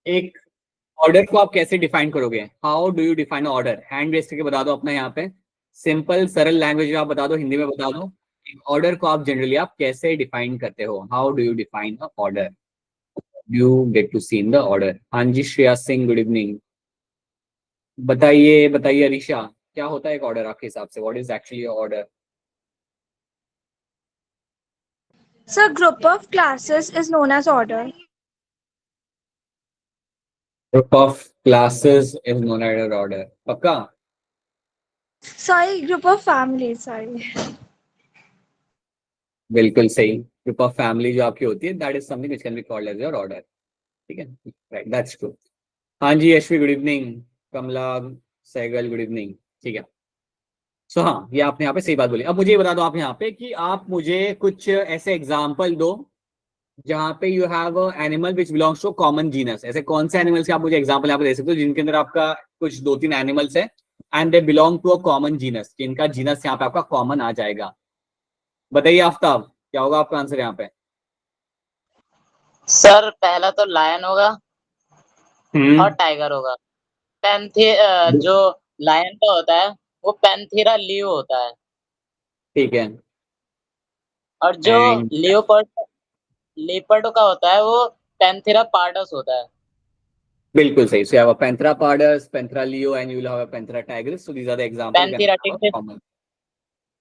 एक ऑर्डर को आप कैसे डिफाइन करोगे? How do you define order? Hand raise करके बता दो अपना यहाँ पे, सिंपल सरल लैंग्वेज में आप बता दो, हिंदी में बता दो। ऑर्डर को आप जनरली आप कैसे डिफाइन करते हो? How do you define a order? You get to see in the order. हाँ जी श्रेया सिंह, गुड इवनिंग। बताइए बताइए अरीशा, क्या होता है एक ऑर्डर आपके हिसाब से? What is actually order? So group of classes is known as order. Group of classes is known as order, पक्का? Sorry, group of families. Sorry. बिल्कुल सही। ग्रुप ऑफ फैमिली जो आपकी होती है, that is something which can be called as your order. ठीक है, right, that's true. हाँ जी Yashvi, good evening. Kamla Sehgal, good evening. ठीक है। सो हाँ, ये आपने यहाँ पे सही बात बोली। अब मुझे ये बता दो आप यहाँ पे कि आप मुझे कुछ ऐसे एग्जाम्पल दो जहाँ पे you have animal which belongs to common genus. ऐसे कौन से एनिमल्स के आप मुझे एग्जाम्पल यहाँ पे दे सकते हो जिनके अंदर आपका कुछ दो तीन एनिमल्स है and they belong to a common genus, जिनका जीनस यहाँ पे आपका कॉमन आ जाएगा? बताइए आफ्ताब, क्या होगा आपका आंसर यहाँ पे? सर पहला तो लायन होगा हम्म। और टाइगर होगा। जो लायन का होता है वो पैंथेरा लियो होता है, ठीक है। और जो एंड लियोपर्ड लेपर्ड का होता है वो पैंथेरा पार्डस होता है। बिल्कुल सही। सो you have a Panthera pardus, Panthera leo, and you will have a Panthera tigris. So these are the example you can Panthera have a टिंटिस। common।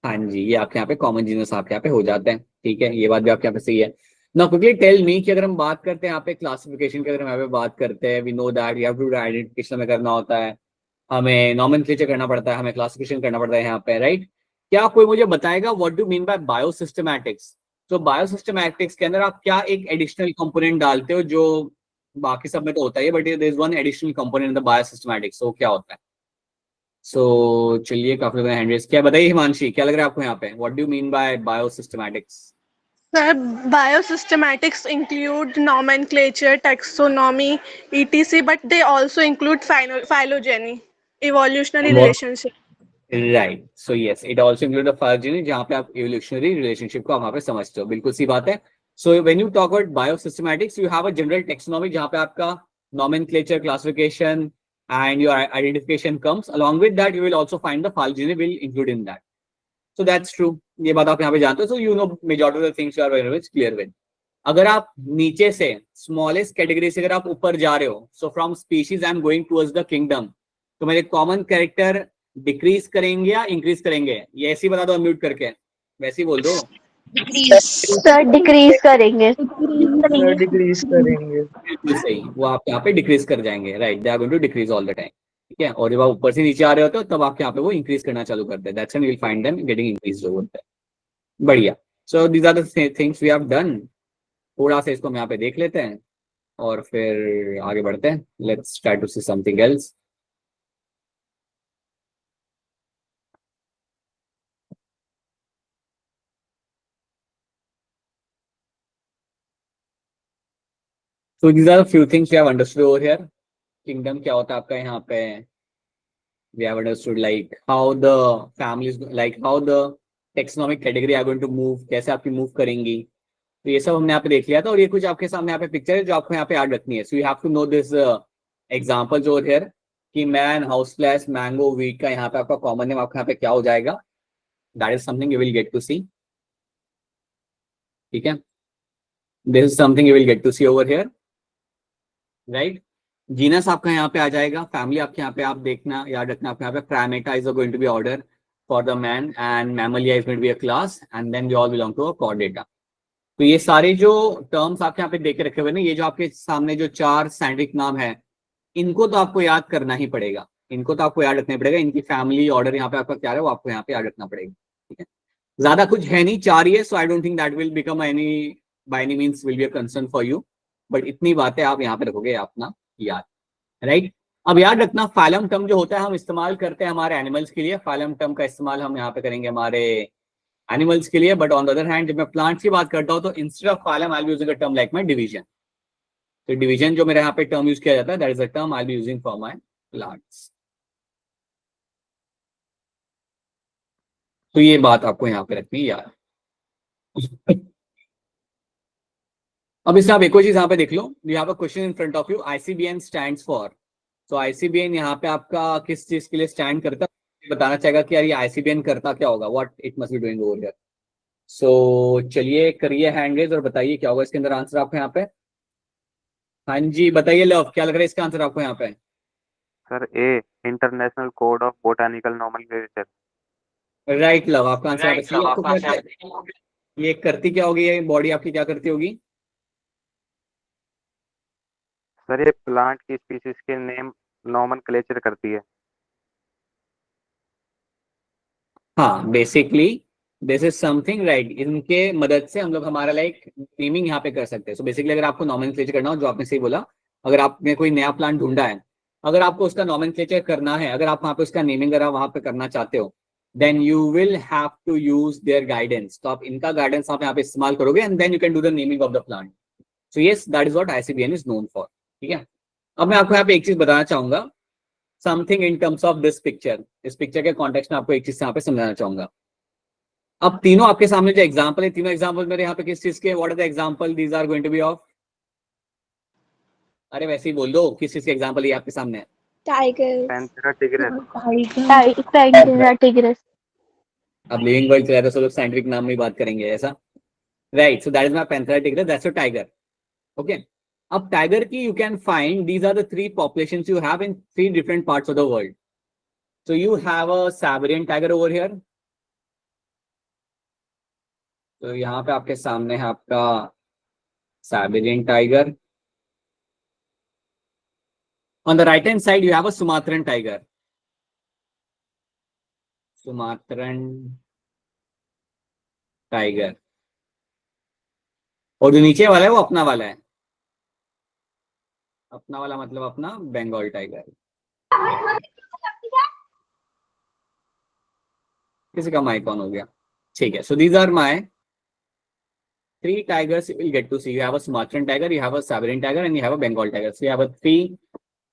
हाँ जी, ये आपके यहाँ पे कॉमन जीनस आपके यहाँ पे हो जाते हैं। ठीक है, ये बात भी आपके यहाँ पे सही है। नाउ क्विकली टेल मी कि अगर हम बात करते हैं यहाँ पे क्लासिफिकेशन की, अगर हम यहाँ पे बात करते हैं, we know that you have to identification में करना होता है, हमें नॉमेनक्लेचर करना पड़ता है, हमें क्लासिफिकेशन करना पड़ता है यहाँ पे, राइट? क्या कोई मुझे बताएगा व्हाट डू मीन बाय बायोसिस्टमैटिक्स? तो बायोसिस्टमैटिक्स के अंदर आप क्या एक एडिशनल कंपोनेंट डालते हो जो बाकी सब में तो होता है, but there is one additional component in the biosystematics, so क्या होता है? सो चलिए, काफी लोगों ने हैंड रेज किया। बताइए हिमांशी, क्या लग रहा है आपको यहाँ पे? What do mean by biosystematics? Sir, biosystematics include nomenclature, taxonomy, etc., but they also include phylogeny, evolutionary relationship. Right, so yes, it also include the phylogeny, जहाँ पे आप इवोल्यूशनरी रिलेशनशिप को आप वहाँ पे समझते हो। बिल्कुल सी बात है। So when you talk about biosystematics, you have a general taxonomy जहाँ पे आपका nomenclature, classification and your identification comes along with that you will also find the phylogeny will include in that. So that's true, ये बात आप यहाँ पे जानते हो। So you know majority of the things you are very much clear with. अगर आप नीचे से स्मॉलेस्ट कैटेगरी से अगर आप ऊपर जा रहे हो, so from species I am going towards the kingdom, तो मेरे कॉमन कैरेक्टर डिक्रीज करेंगे या इंक्रीज करेंगे? ये ऐसे ही बता दो अनम्यूट करके, वैसे ही बोल दो। सर डिक्रीज करेंगे। सर डिक्रीज करेंगे। बिल्कुल सही, वो आप यहाँ पे डिक्रीज कर जाएंगे, right? They are going to decrease all the time. ठीक है, और जब आप ऊपर से नीचे आ रहे होते हो तब आप यहाँ पे वो इंक्रीज करना चालू करते हैं। That's when you will find them getting increase over time. बढ़िया। So these are the things we have done. थोड़ा सा इसको हम यहाँ पे देख लेते हैं और फिर आगे बढ़ते हैं। Let's try to see something else. So these are a few things we have understood over here. Kingdom क्या होता है आपका यहाँ पे? We have understood like how the families, like how the taxonomic category are going to move, कैसे आपकी move करेंगी। तो ये सब हमने यहाँ पे देख लिया था, और ये कुछ आपके सामने यहाँ पे पिक्चर है जो आपको यहाँ पे याद रखनी है। So you have to know this examples over here कि man, house flash, mango, wheat का यहाँ पे आपका कॉमन नेम आपका यहाँ पे क्या हो जाएगा? That is something you will get to see. ठीक है, this is something you will get to see over here, right? Genus आपका यहाँ पे आ जाएगा, फैमिली आपके यहाँ पे आप देखना याद रखना, आपके यहाँ पे Primata is going to be order for the man and Mammalia is going to be a class and then they all belong to a Chordata. तो ये सारे जो टर्म्स आपके यहाँ पे देख के रखे हुए ना, ये जो आपके सामने जो चार साइंटिफिक नाम है, इनको तो आपको याद करना ही पड़ेगा, इनको तो आपको याद रखना पड़ेगा। इनकी फैमिली ऑर्डर यहाँ पे आपका क्या है वो आपको यहाँ पे याद रखना पड़ेगा। ठीक है, ज्यादा कुछ है नहीं, चार ही है। So I don't think that will become any by any means will be a concern for you, but इतनी बातें आप यहाँ पे रखोगे अपना याद, राइट? अब याद रखना, फाइलम टर्म जो होता है हम इस्तेमाल करते हैं हमारे एनिमल्स के लिए, फाइलम टर्म का इस्तेमाल हम यहाँ पे करेंगे हमारे एनिमल्स के लिए। But on the other hand जब मैं प्लांट्स की बात करता हूँ तो instead of phylum I will using a term like my division. तो डिवीजन जो मेरे यहाँ पे टर्म यूज किया जाता है, that is the term I will using for my plants. तो ये बात आपको यहाँ पे रखनी है यार। अब इसमें आप एक और चीज यहाँ पे देख लो, you have a question in front of you, ICBN stands for. तो आईसीबीएन यहाँ पे आपका किस चीज के लिए स्टैंड करता है, बताना चाहेगा कि यार ये आईसीबीएन करता क्या होगा, what it must be doing over here. So चलिए करिए हैंड रेज और बताइए क्या होगा इसके अंदर आंसर आपको यहाँ पे। हाँ जी बताइए लव, क्या लग रहा है इसका आंसर आपको यहाँ पे। Sir A, international code of botanical nomenclature. Right love, आपका आंसर यहाँ पे सही है। आपको क्या लगता है ये करती क्या होगी, ये बॉडी आपकी क्या करती होगी। सर ये प्लांट की स्पीसीज के नेम नॉमेनक्लेचर करती है। हाँ basically this is something right, इनके मदद से हम लोग हमारा लाइक नेमिंग यहाँ पे कर सकते हैं। सो बेसिकली अगर आपको नॉमेनक्लेचर करना हो, जो आपने सही बोला, अगर आपने कोई नया प्लांट ढूंढा है, अगर आपको उसका नॉमेनक्लेचर करना है, अगर आप वहाँ पे उसका नेमिंग अगर वहाँ पे करना चाहते हो, then you will have to use their guidance. तो आप इनका गाइडेंस आप यहाँ पे इस्तेमाल करोगे and then you can do the naming of the plant. So yes that is what ICBN is known for. ठीक है, अब मैं आपको यहाँ पे एक चीज बताना चाहूंगा, something in terms of this picture. इस पिक्चर के कॉन्टेक्स्ट में आपको एक चीज यहाँ पे समझाना चाहूंगा। अब तीनों आपके सामने जो एग्जांपल है, तीनों एग्जांपल मेरे यहाँ पे किस चीज के, what are the example these are going to be of. अरे वैसे ही बोल दो किस चीज के एग्जांपल ये आपके सामने है। Tigers. Panthera tigress. Panthera tigris. अब लिविंग वर्ल्ड चला तो सब लोग साइंटिफिक नाम में बात करेंगे ऐसा, right. So that is my Panthera tigris, that's a tiger. Okay, अब टाइगर की you can find these are the three populations you have in three different parts of the world. So you have a Siberian tiger over here. तो यहाँ पे आपके सामने है आपका Siberian tiger. On the right hand side, you have a Sumatran tiger. Sumatran tiger. और जो नीचे वाला है वो अपना वाला है, अपना वाला मतलब अपना बंगाल टाइगर। किसी का माइक ऑन हो गया, ठीक है। So these are my three tigers you will get to see. You have a Sumatran tiger, you have a Siberian tiger, and you have a Bengal tiger. So you have a three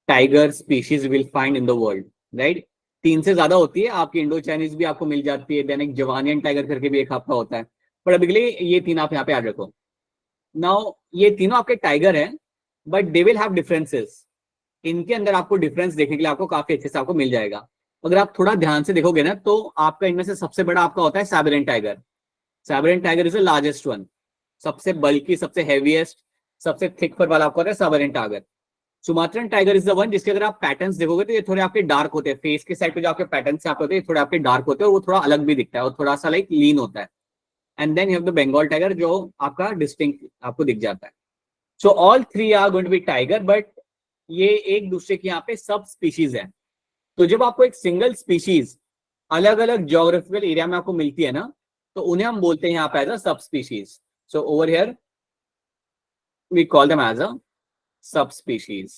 tiger species you will find in the world, right? 3 से ज्यादा होती है आपकी, Indo Chinese भी आपको मिल जाती है, then एक जवानियन टाइगर करके भी एक आपका होता है, पर अभी के लिए ये 3 आप यहाँ पे याद रखो। नाउ ये तीनों आपके टाइगर हैं, but they will have differences. इनके अंदर आपको डिफरेंस देखने के लिए आपको काफी अच्छे से आपको मिल जाएगा। अगर आप थोड़ा ध्यान से देखोगे ना, तो आपका इनमें से सबसे बड़ा आपका होता है Siberian tiger. Siberian tiger is the largest one, सबसे बल्कि, सबसे हेवीएस्ट, सबसे थिक फर वाला आपको होता है Siberian tiger. Sumatran tiger is the one जिसके अगर आप पैटर्न्स देखोगे तो ये थोड़े आपके डार्क होते हैं, फेस के साइड पे जो आपके पैटर्न्स यहाँ पे होते हैं थोड़े आपके डार्क होते हैं, और वो थोड़ा अलग भी दिखता है और थोड़ा सा लाइक लीन होता है। And then you have the Bengal tiger जो आपका डिस्टिंक्ट आपको दिख जाता है। So all three are going to be tiger, but ये एक दूसरे के यहाँ पे सब स्पीशीज है। तो जब आपको एक सिंगल स्पीशीज अलग अलग ज्योग्राफिकल एरिया में आपको मिलती है ना, तो उन्हें हम बोलते हैं यहाँ पे एज अ सब species. So over here we call them as a सब स्पीशीज।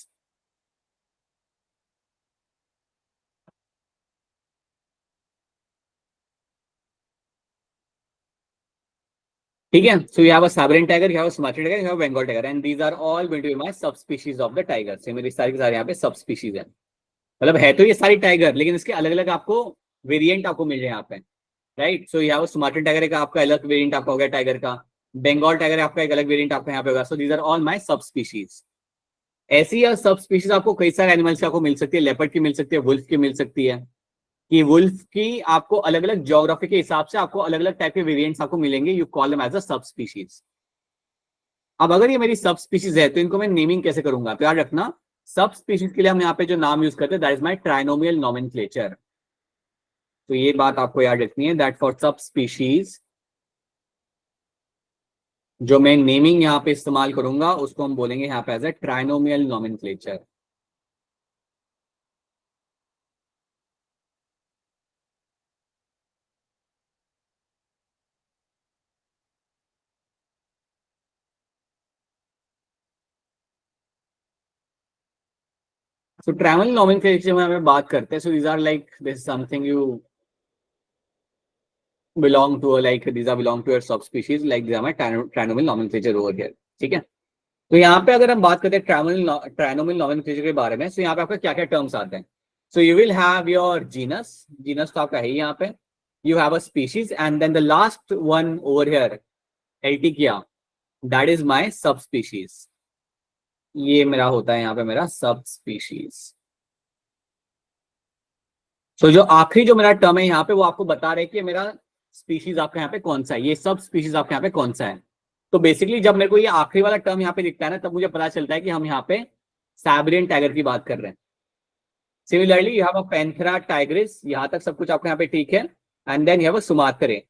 ठीक है, so you have a Siberian tiger, you have a Sumatra tiger, you have Bengal tiger, and these are all going to be my सब species of the tiger. से मेरी सारी के सारे यहाँ पे सब स्पीशीज है, मतलब है तो ये सारी टाइगर, लेकिन इसके अलग अलग आपको वेरिएंट आपको मिल जाए यहाँ पे, राइट। सो यहाँ सुमात्रा टाइगर का आपका अलग वेरिएंट आपका हो गया टाइगर का, बंगाल टाइगर आपका एक अलग वेरिएंट आपका यहाँ पे होगा। So these are all my सब स्पीशीज। ऐसी सब स्पीशीज आपको कई सारे एनिमल्स आपको मिल सकती है, लेपर्ड की मिल सकती है, वुल्फ की मिल सकती है, कि वुल्फ की आपको अलग अलग ज्योग्राफी के हिसाब से आपको अलग अलग टाइप के वेरिएंट्स आपको मिलेंगे। You call them as a सब स्पीशीज। अब अगर ये मेरी सब स्पीशीज है तो इनको मैं नेमिंग कैसे करूंगा, तो याद रखना सब स्पीशीज के लिए हम यहाँ पे जो नाम यूज करते हैं that is my trinomial nomenclature. तो ये बात आपको याद रखनी है, दैट फॉर सब स्पीशीज जो मैं नेमिंग यहाँ पे इस्तेमाल करूंगा उसको हम बोलेंगे यहाँ पे as a trinomial nomenclature. So trinomial nomenclature में हमें बात करते हैं, so these are like this is something you belong to, like these are belong to a subspecies, like these are my trinomial nomenclature over here। ठीक है, तो यहाँ पे अगर हम बात करते हैं ट्राइनोमियल नोमेनक्लेचर के बारे में, तो यहाँ पे आपका क्या क्या टर्म्स आते हैं। So you will have your genus, genus तो आपका है यहाँ पे, you have a species, and then the last one over here altaica, that is my subspecies. ये मेरा होता है यहाँ पे मेरा सब स्पीशीज। तो जो आखिरी जो मेरा टर्म है यहाँ पे वो आपको बता रहे कि मेरा स्पीशीज आपका यहाँ पे कौन सा है, ये सब स्पीशीज आपके यहाँ पे कौन सा है। तो बेसिकली जब मेरे को ये आखिरी वाला टर्म यहाँ पे दिखता है ना, तब मुझे पता चलता है कि हम यहाँ पे साइबेरियन टाइगर की बात कर रहे हैं। Similarly you have a Panthera tigris, यहाँ तक सब कुछ आपके यहाँ पे ठीक है। And then you have a sumatrae.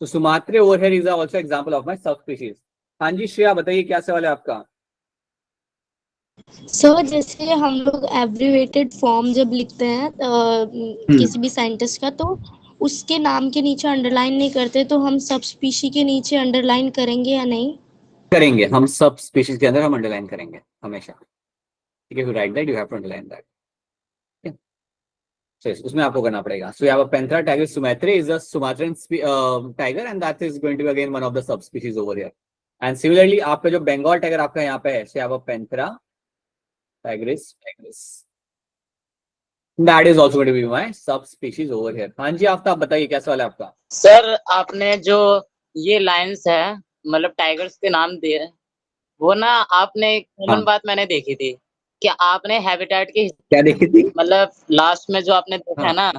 तो sumatrae over here is also example of my सब स्पीशीज। हाँ जी श्रेया बताइए क्या सवाल है आपका। सर जैसे हम लोग एब्रिवेटेड फॉर्म जब लिखते हैं किसी भी साइंटिस्ट का, तो उसके नाम के नीचे अंडरलाइन नहीं करते, तो हम सब स्पीशी के नीचे अंडरलाइन करेंगे या नहीं? करेंगे, हम सब स्पीशीज के अंदर हम अंडरलाइन करेंगे हमेशा। ठीक है, right that you have to underline that. उसमें आपको करना पड़ेगा। So you have a Panthera tigris sumatrae is a Sumatran tiger and that is going to be again one of the subspecies over here. And similarly आपका जो Bengal tiger आपका यहाँ पे है, so you have a Panthera tigris that is also going to be my सब species over here. हाँ जी आफ्ताब बताइए क्या सवाल है आपका। सर आपने जो ये लाइंस है मतलब टाइगर्स के नाम दिए, वो ना आपने एक कॉमन हाँ। बात मैंने देखी थी कि आपने हैबिटेट के क्या देखी थी। मतलब लास्ट में जो आपने देखा है ना,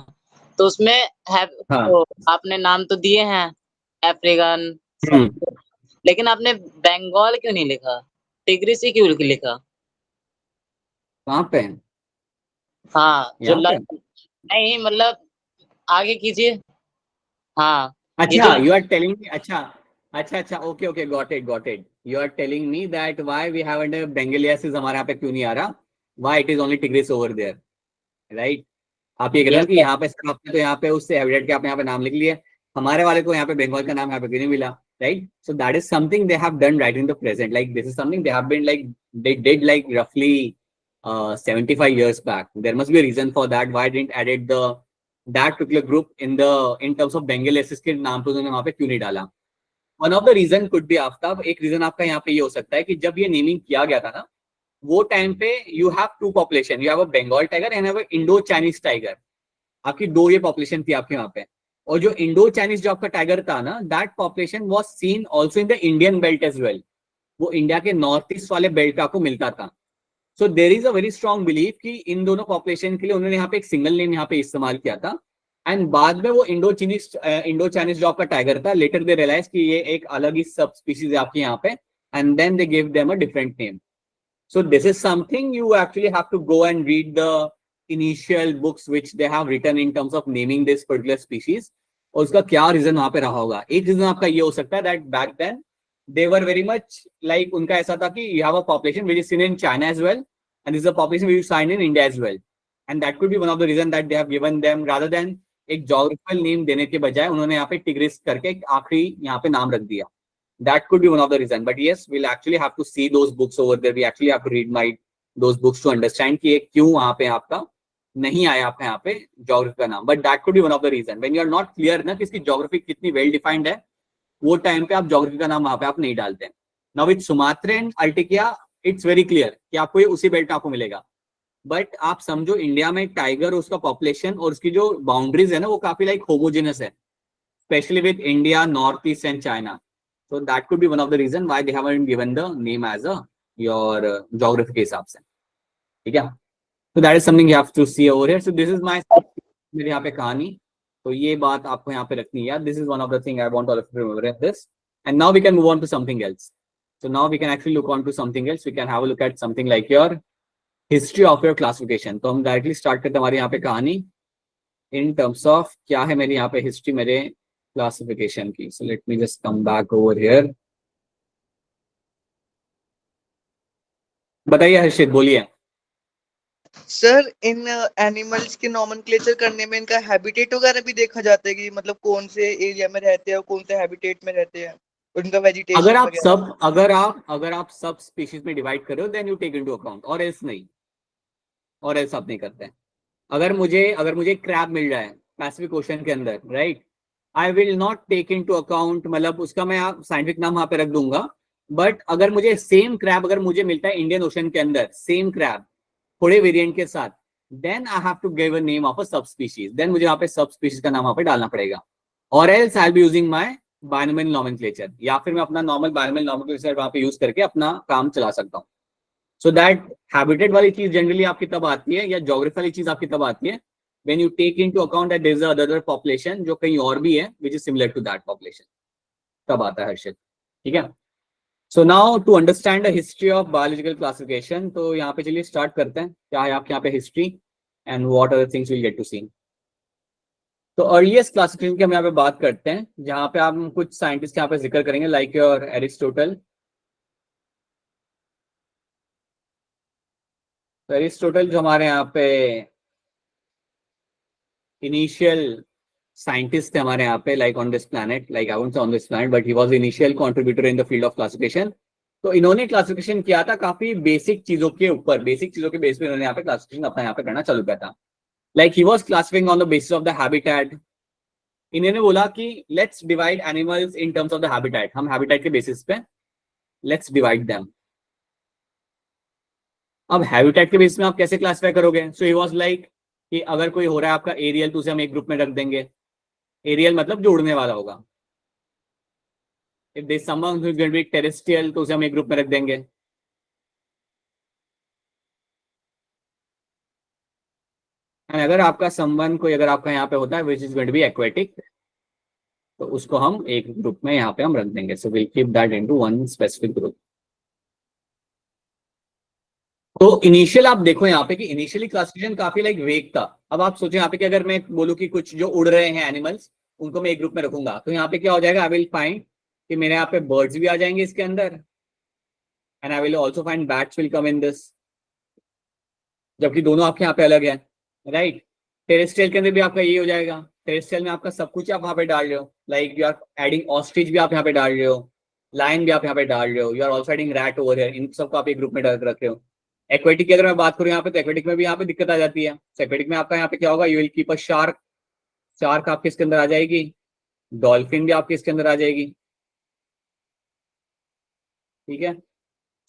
तो उसमें तो आपने नाम तो दिए हैं अफ्रीकन, लेकिन आपने बंगाल क्यों नहीं लिखा, टिग्रिस ही क्यों लिखा? कहाँ पे। हाँ जो यहाँ पे? नहीं मतलब आगे कीजिए। हाँ अच्छा you are telling me, अच्छा okay got it you are telling me that why we haven't a Bengaliasis हमारे यहाँ पे क्यों नहीं आ रहा, why it is only tigris over there, right? आप ये कह रहे हैं कि यहाँ पे सर आपने तो यहाँ पे उससे हैबिटेट के आपने यहाँ पे नाम लिख लिए, हमारे वाले को यहाँ पे बंगाल का नाम यहाँ पे क्यों नहीं मिला, right? So that is something they have done right in the present, like this is something they have been like they did like roughly 75 years back. There must be a reason for that, why didn't added the that particular group in terms of Bengaliasis के नाम पे उन्होंने वहाँ पे क्यों नहीं डाला। One of the reason could be Aftab, एक रीजन आपका यहाँ पे ये हो सकता है कि जब ये नेमिंग किया गया था ना, वो टाइम पे you have two population, you have a Bengal tiger and have a Indo Chinese tiger, आपकी दो ये पॉपुलेशन थी आपके वहाँ पे। और जो इंडो चाइनीज जो आपका टाइगर था ना, that population was seen also in the Indian belt as well, वो इंडिया के नॉर्थ ईस्ट वाले बेल्ट पे आपको मिलता था। So there is a very strong believe कि इन दोनों पॉपुलेशन के लिए उन्होंने यहाँ पे एक सिंगल नेम यहाँ पे इस्तेमाल किया था। एंड बाद में वो इंडो चाइनीज जो आपका टाइगर था, लेटर दे रियलाइज कि ये एक अलग ही सब स्पीशीज है आपके यहाँ पे, and then they give them a different name. So this is something you actually have to go and read the initial books which they have written in terms of naming this particular species, और उसका क्या reason वहां पे रहा होगा। एक reason आपका ये हो सकता है that back then they were very much like उनका ऐसा था कि you have a population which is seen in China as well and this is a population which is seen in India as well, and that could be one of the reason that they have given them rather than एक geographical name देने के बजाय उन्होंने यहाँ पे tigris करके एक आखिरी यहाँ पे नाम रख दिया। That could be one of the reason, but yes we'll actually have to see those books over there, we actually have to read those books to understand कि क्यों वहाँ पे आपका नहीं आया आपका यहाँ पे geography का नाम, but that could be one of the reason when you are not clear ना कि इसकी geography कितनी well defined है, वो टाइम पे आप ज्योग्राफी का नाम वहां पे आप नहीं डालते हैं। Now with Sumatra and altaica it's very clear कि आपको ये उसी बेल्ट आपको मिलेगा, बट आप समझो इंडिया में टाइगर उसका पॉपुलेशन और उसकी जो बाउंड्रीज है ना वो काफी लाइक होमोजेनस है, specially with India, north east and China. So that could be one of the reason why they haven't given the name as a your geography के हिसाब से। ठीक है, so that is something you have to see over here. So this is my मेरे यहाँ पे कहानी, तो ये बात आपको यहाँ पे रखनी है। This is one of the thing I want all of you to remember this, and now we can move on to something else. So now we can actually look on to something else, we can have a look at something like your history of your classification. तो हम directly start करते हैं हमारे यहाँ पे कहानी इन terms of क्या है मेरी यहाँ पे हिस्ट्री मेरे क्लासिफिकेशन की। So let me just come back over here. बताइए हर्षित, बोलिए। सर इन एनिमल्स के नॉमेनक्लेचर करने में इनका हैबिटेट वगैरह भी देखा जाता है कि मतलब कौन से एरिया में रहते हैं और कौन से हैबिटेट में रहते हैं, उनका वेजिटेशन अगर आप सब स्पीशीज में डिवाइड कर रहे हो then you take into account, और एल्स नहीं, और एल्स आप नहीं करते हैं। अगर मुझे क्रैब मिल रहा है पैसिफिक ओशन के अंदर, right, I will not take into account, मतलब उसका मैं साइंटिफिक नाम वहां पे रख दूंगा, बट अगर मुझे सेम क्रैब अगर मुझे मिलता है इंडियन ओशन के अंदर, सेम क्रैब थोड़े वेरिएंट के साथ, then I have to give a name of a सब स्पीशीज, देन मुझे वहां पे सब स्पीशीज का नाम वहां पे डालना पड़ेगा, और else I will be using my binomial nomenclature, या फिर मैं अपना नॉर्मल बायनोमियल नॉमेनक्लेचर वहां पे यूज करके अपना काम चला सकता हूँ। सो दैट हैबिटेट वाली चीज जनरली आपकी तब आती है, या जोग्राफी वाली चीज आपकी तब आती है when you take into account that there is other population जो कहीं और भी है which is similar to that population, तब आता है हर्षित। ठीक है, so now to understand the history of biological classification, तो यहाँ पे चलिए स्टार्ट करते हैं क्या है आपके यहाँ पे history and what other things will get to see. तो अर्लीस्ट क्लासिफिकेशन की हम यहाँ पे बात करते हैं, जहाँ पे आप कुछ साइंटिस्ट यहाँ पे जिक्र करेंगे लाइक योर एरिस्टोटल। तो एरिस्टोटल जो हमारे यहाँ पे इनिशियल साइंटिस्ट थे हमारे यहाँ पे, like on this planet, like I won't say on this planet but he was initial contributor in the field of classification. तो इन्होंने क्लासिफिकेशन किया था काफी बेसिक चीजों के ऊपर, बेसिक चीजों के बेस पे इन्होंने यहाँ पे क्लासिफिकेशन अपना यहाँ पे करना चालू किया था। Like he was classifying on the basis of the habitat. इन्होंने बोला कि let's divide animals in terms of the habitat, हम हैबिटेट के बेसिस पे लेट्स डिवाइड देम। अब हैबिटेट के बेस में आप कैसे क्लासिफाई करोगे? सो ही वाज लाइक कि अगर कोई हो रहा है आपका एरियल तो उसे हम एक ग्रुप में रख देंगे। एरियल मतलब जो उड़ने वाला होगा। If there someone who is going to be terrestrial तो उसे हम एक ग्रुप में रख देंगे। एंड अगर आपका संबंध कोई अगर आपका यहाँ पे होता है which is going to be aquatic, तो उसको हम एक ग्रुप में यहाँ पे हम रख देंगे। So will keep that into one specific group. तो इनिशियल आप देखो यहाँ पे कि इनिशियली क्लासिफिकेशन काफी लाइक वेग था। अब आप सोचो यहाँ पे कि अगर मैं बोलूँ कि कुछ जो उड़ रहे हैं एनिमल्स उनको मैं एक ग्रुप में रखूंगा, तो यहाँ पे क्या हो जाएगा, आई विल फाइंड कि मेरे यहाँ पे बर्ड्स भी आ जाएंगे इसके अंदर, and I will also find bats will come in this, जबकि दोनों आपके यहाँ पे अलग है, राइट। टेरेस्ट्रियल के अंदर भी आपका यही हो जाएगा। टेरेस्ट्रियल में आपका सब कुछ आप वहाँ पे डाल रहे हो, like you are adding ostrich भी आप यहाँ पे डाल रहे हो, लायन भी आप यहाँ पे डाल रहे हो, you are also adding rat over here, इन सबको आप एक ग्रुप में डाल रख रहे हो। एक्वेटिक की अगर मैं बात करूँ यहाँ पे, तो एक्वेटिक में भी यहाँ पे दिक्कत आ जाती है। एक्वेटिक में आपका यहाँ पे क्या होगा, you will keep a shark, shark आपके इसके अंदर आ जाएगी, डॉल्फिन भी आपके इसके अंदर आ जाएगी। ठीक है,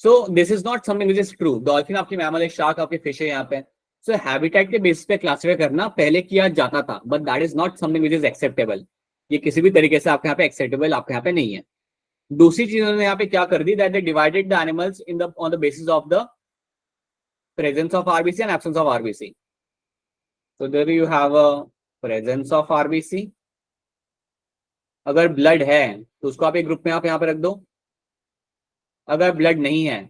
सो this is not something which is true. Dolphin आपकी मैमल है, शार्क आपकी फिश है यहाँ पे। सो हैबिटेट के बेसिस पे क्लासिफाई करना पहले किया जाता था, but that is not something which is acceptable. ये किसी भी तरीके से आपके यहाँ पे एक्सेप्टेबल आपके यहाँ पे नहीं है। दूसरी चीज उन्होंने यहाँ पे क्या कर दी, that they divided the animals in the on the basis of the presence of RBC and absence of RBC. So there you have a presence of RBC. अगर ब्लड है तो उसको आप एक ग्रुप में आप यहाँ पे रख दो, अगर ब्लड नहीं है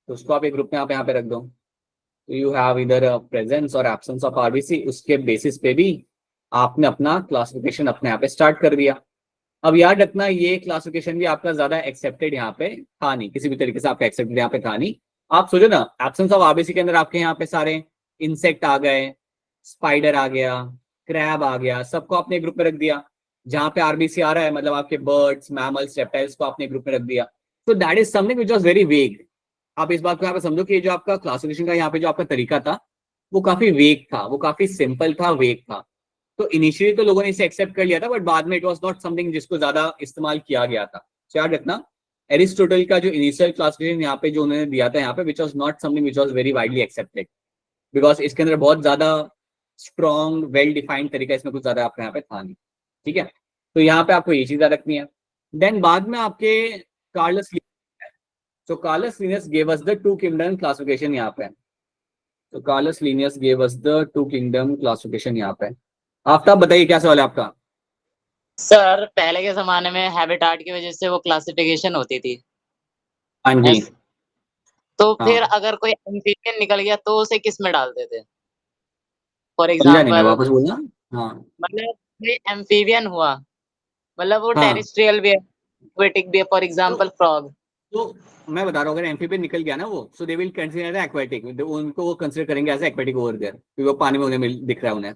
तो उसको आप एक ग्रुप में आप यहाँ पे रख दो। तो यू हैव इधर प्रेजेंस और एब्सेंस ऑफ आरबीसी, उसके बेसिस पे भी आपने अपना क्लासिफिकेशन अपने यहाँ पे स्टार्ट कर दिया। अब याद रखना ये क्लासिफिकेशन भी आपका ज्यादा एक्सेप्टेड यहाँ पे था नहीं, किसी भी तरीके से आपका एक्सेप्टेड यहाँ पे था नहीं। आप सोचो ना, एब्सेंस ऑफ आरबीसी के अंदर आपके यहाँ पे सारे इंसेक्ट आ गए, स्पाइडर आ गया, क्रैब आ गया, सबको आपने एक ग्रुप में रख दिया। जहां पे आरबीसी आ रहा है मतलब आपके बर्ड्स, मैमल्स, रेप्टाइल्स को आपने एक ग्रुप में रख दिया। तो that is something which was very vague. आप इस बात को यहाँ पे समझो कि ये जो आपका क्लासिफिकेशन का यहाँ पे जो आपका तरीका था वो काफी वेग था, वो काफी सिंपल था, वेग था। तो इनिशियली तो लोगों ने इसे एक्सेप्ट कर लिया था, बट बाद में इट वाज नॉट समथिंग जिसको ज्यादा इस्तेमाल किया गया था। याद रखना, एरिस्टोटल का जो इनिशियल क्लासिफिकेशन यहाँ पे जो उन्होंने दिया था यहाँ पे, which was not something which was very widely accepted, because इसके अंदर बहुत ज्यादा स्ट्रॉन्ग वेल डिफाइंड तरीका इसमें कुछ ज्यादा आपके यहाँ पे था नहीं। ठीक है, तो यहाँ पे आपको ये चीज याद रखनी है। देन बाद में आपके Carolus, so Carlos Linnaeus gave us the two kingdom classification यहाँ पे। तो Carlos Linnaeus gave us the two kingdom classification यहाँ पे। आफ्ताब बताइए क्या सवाल है आपका? सर पहले के जमाने में हैबिटाट की वजह से वो क्लासिफिकेशन होती थी। हाँ जी। तो हाँ, फिर अगर कोई एम्फीबियन निकल गया तो उसे किस में डालते थे? फॉर समझा नहीं, मैं एग्जाम्पल, वापस बोलना। हाँ मतलब कोई एम्फीबियन हुआ, मतलब वो हाँ, टेरेस्ट्रियल भी है, एक्वेटिक भी है, फॉर तो एग्जाम्पल फ्रॉग। तो मैं बता रहा हूँ, अगर एम्फीबियन निकल गया ना वो, so they will consider as aquatic, उनको वो कंसीडर करेंगे एज एक्वेटिक ओवर देयर, क्योंकि वो पानी में उन्हें दिख रहा है उन्हें।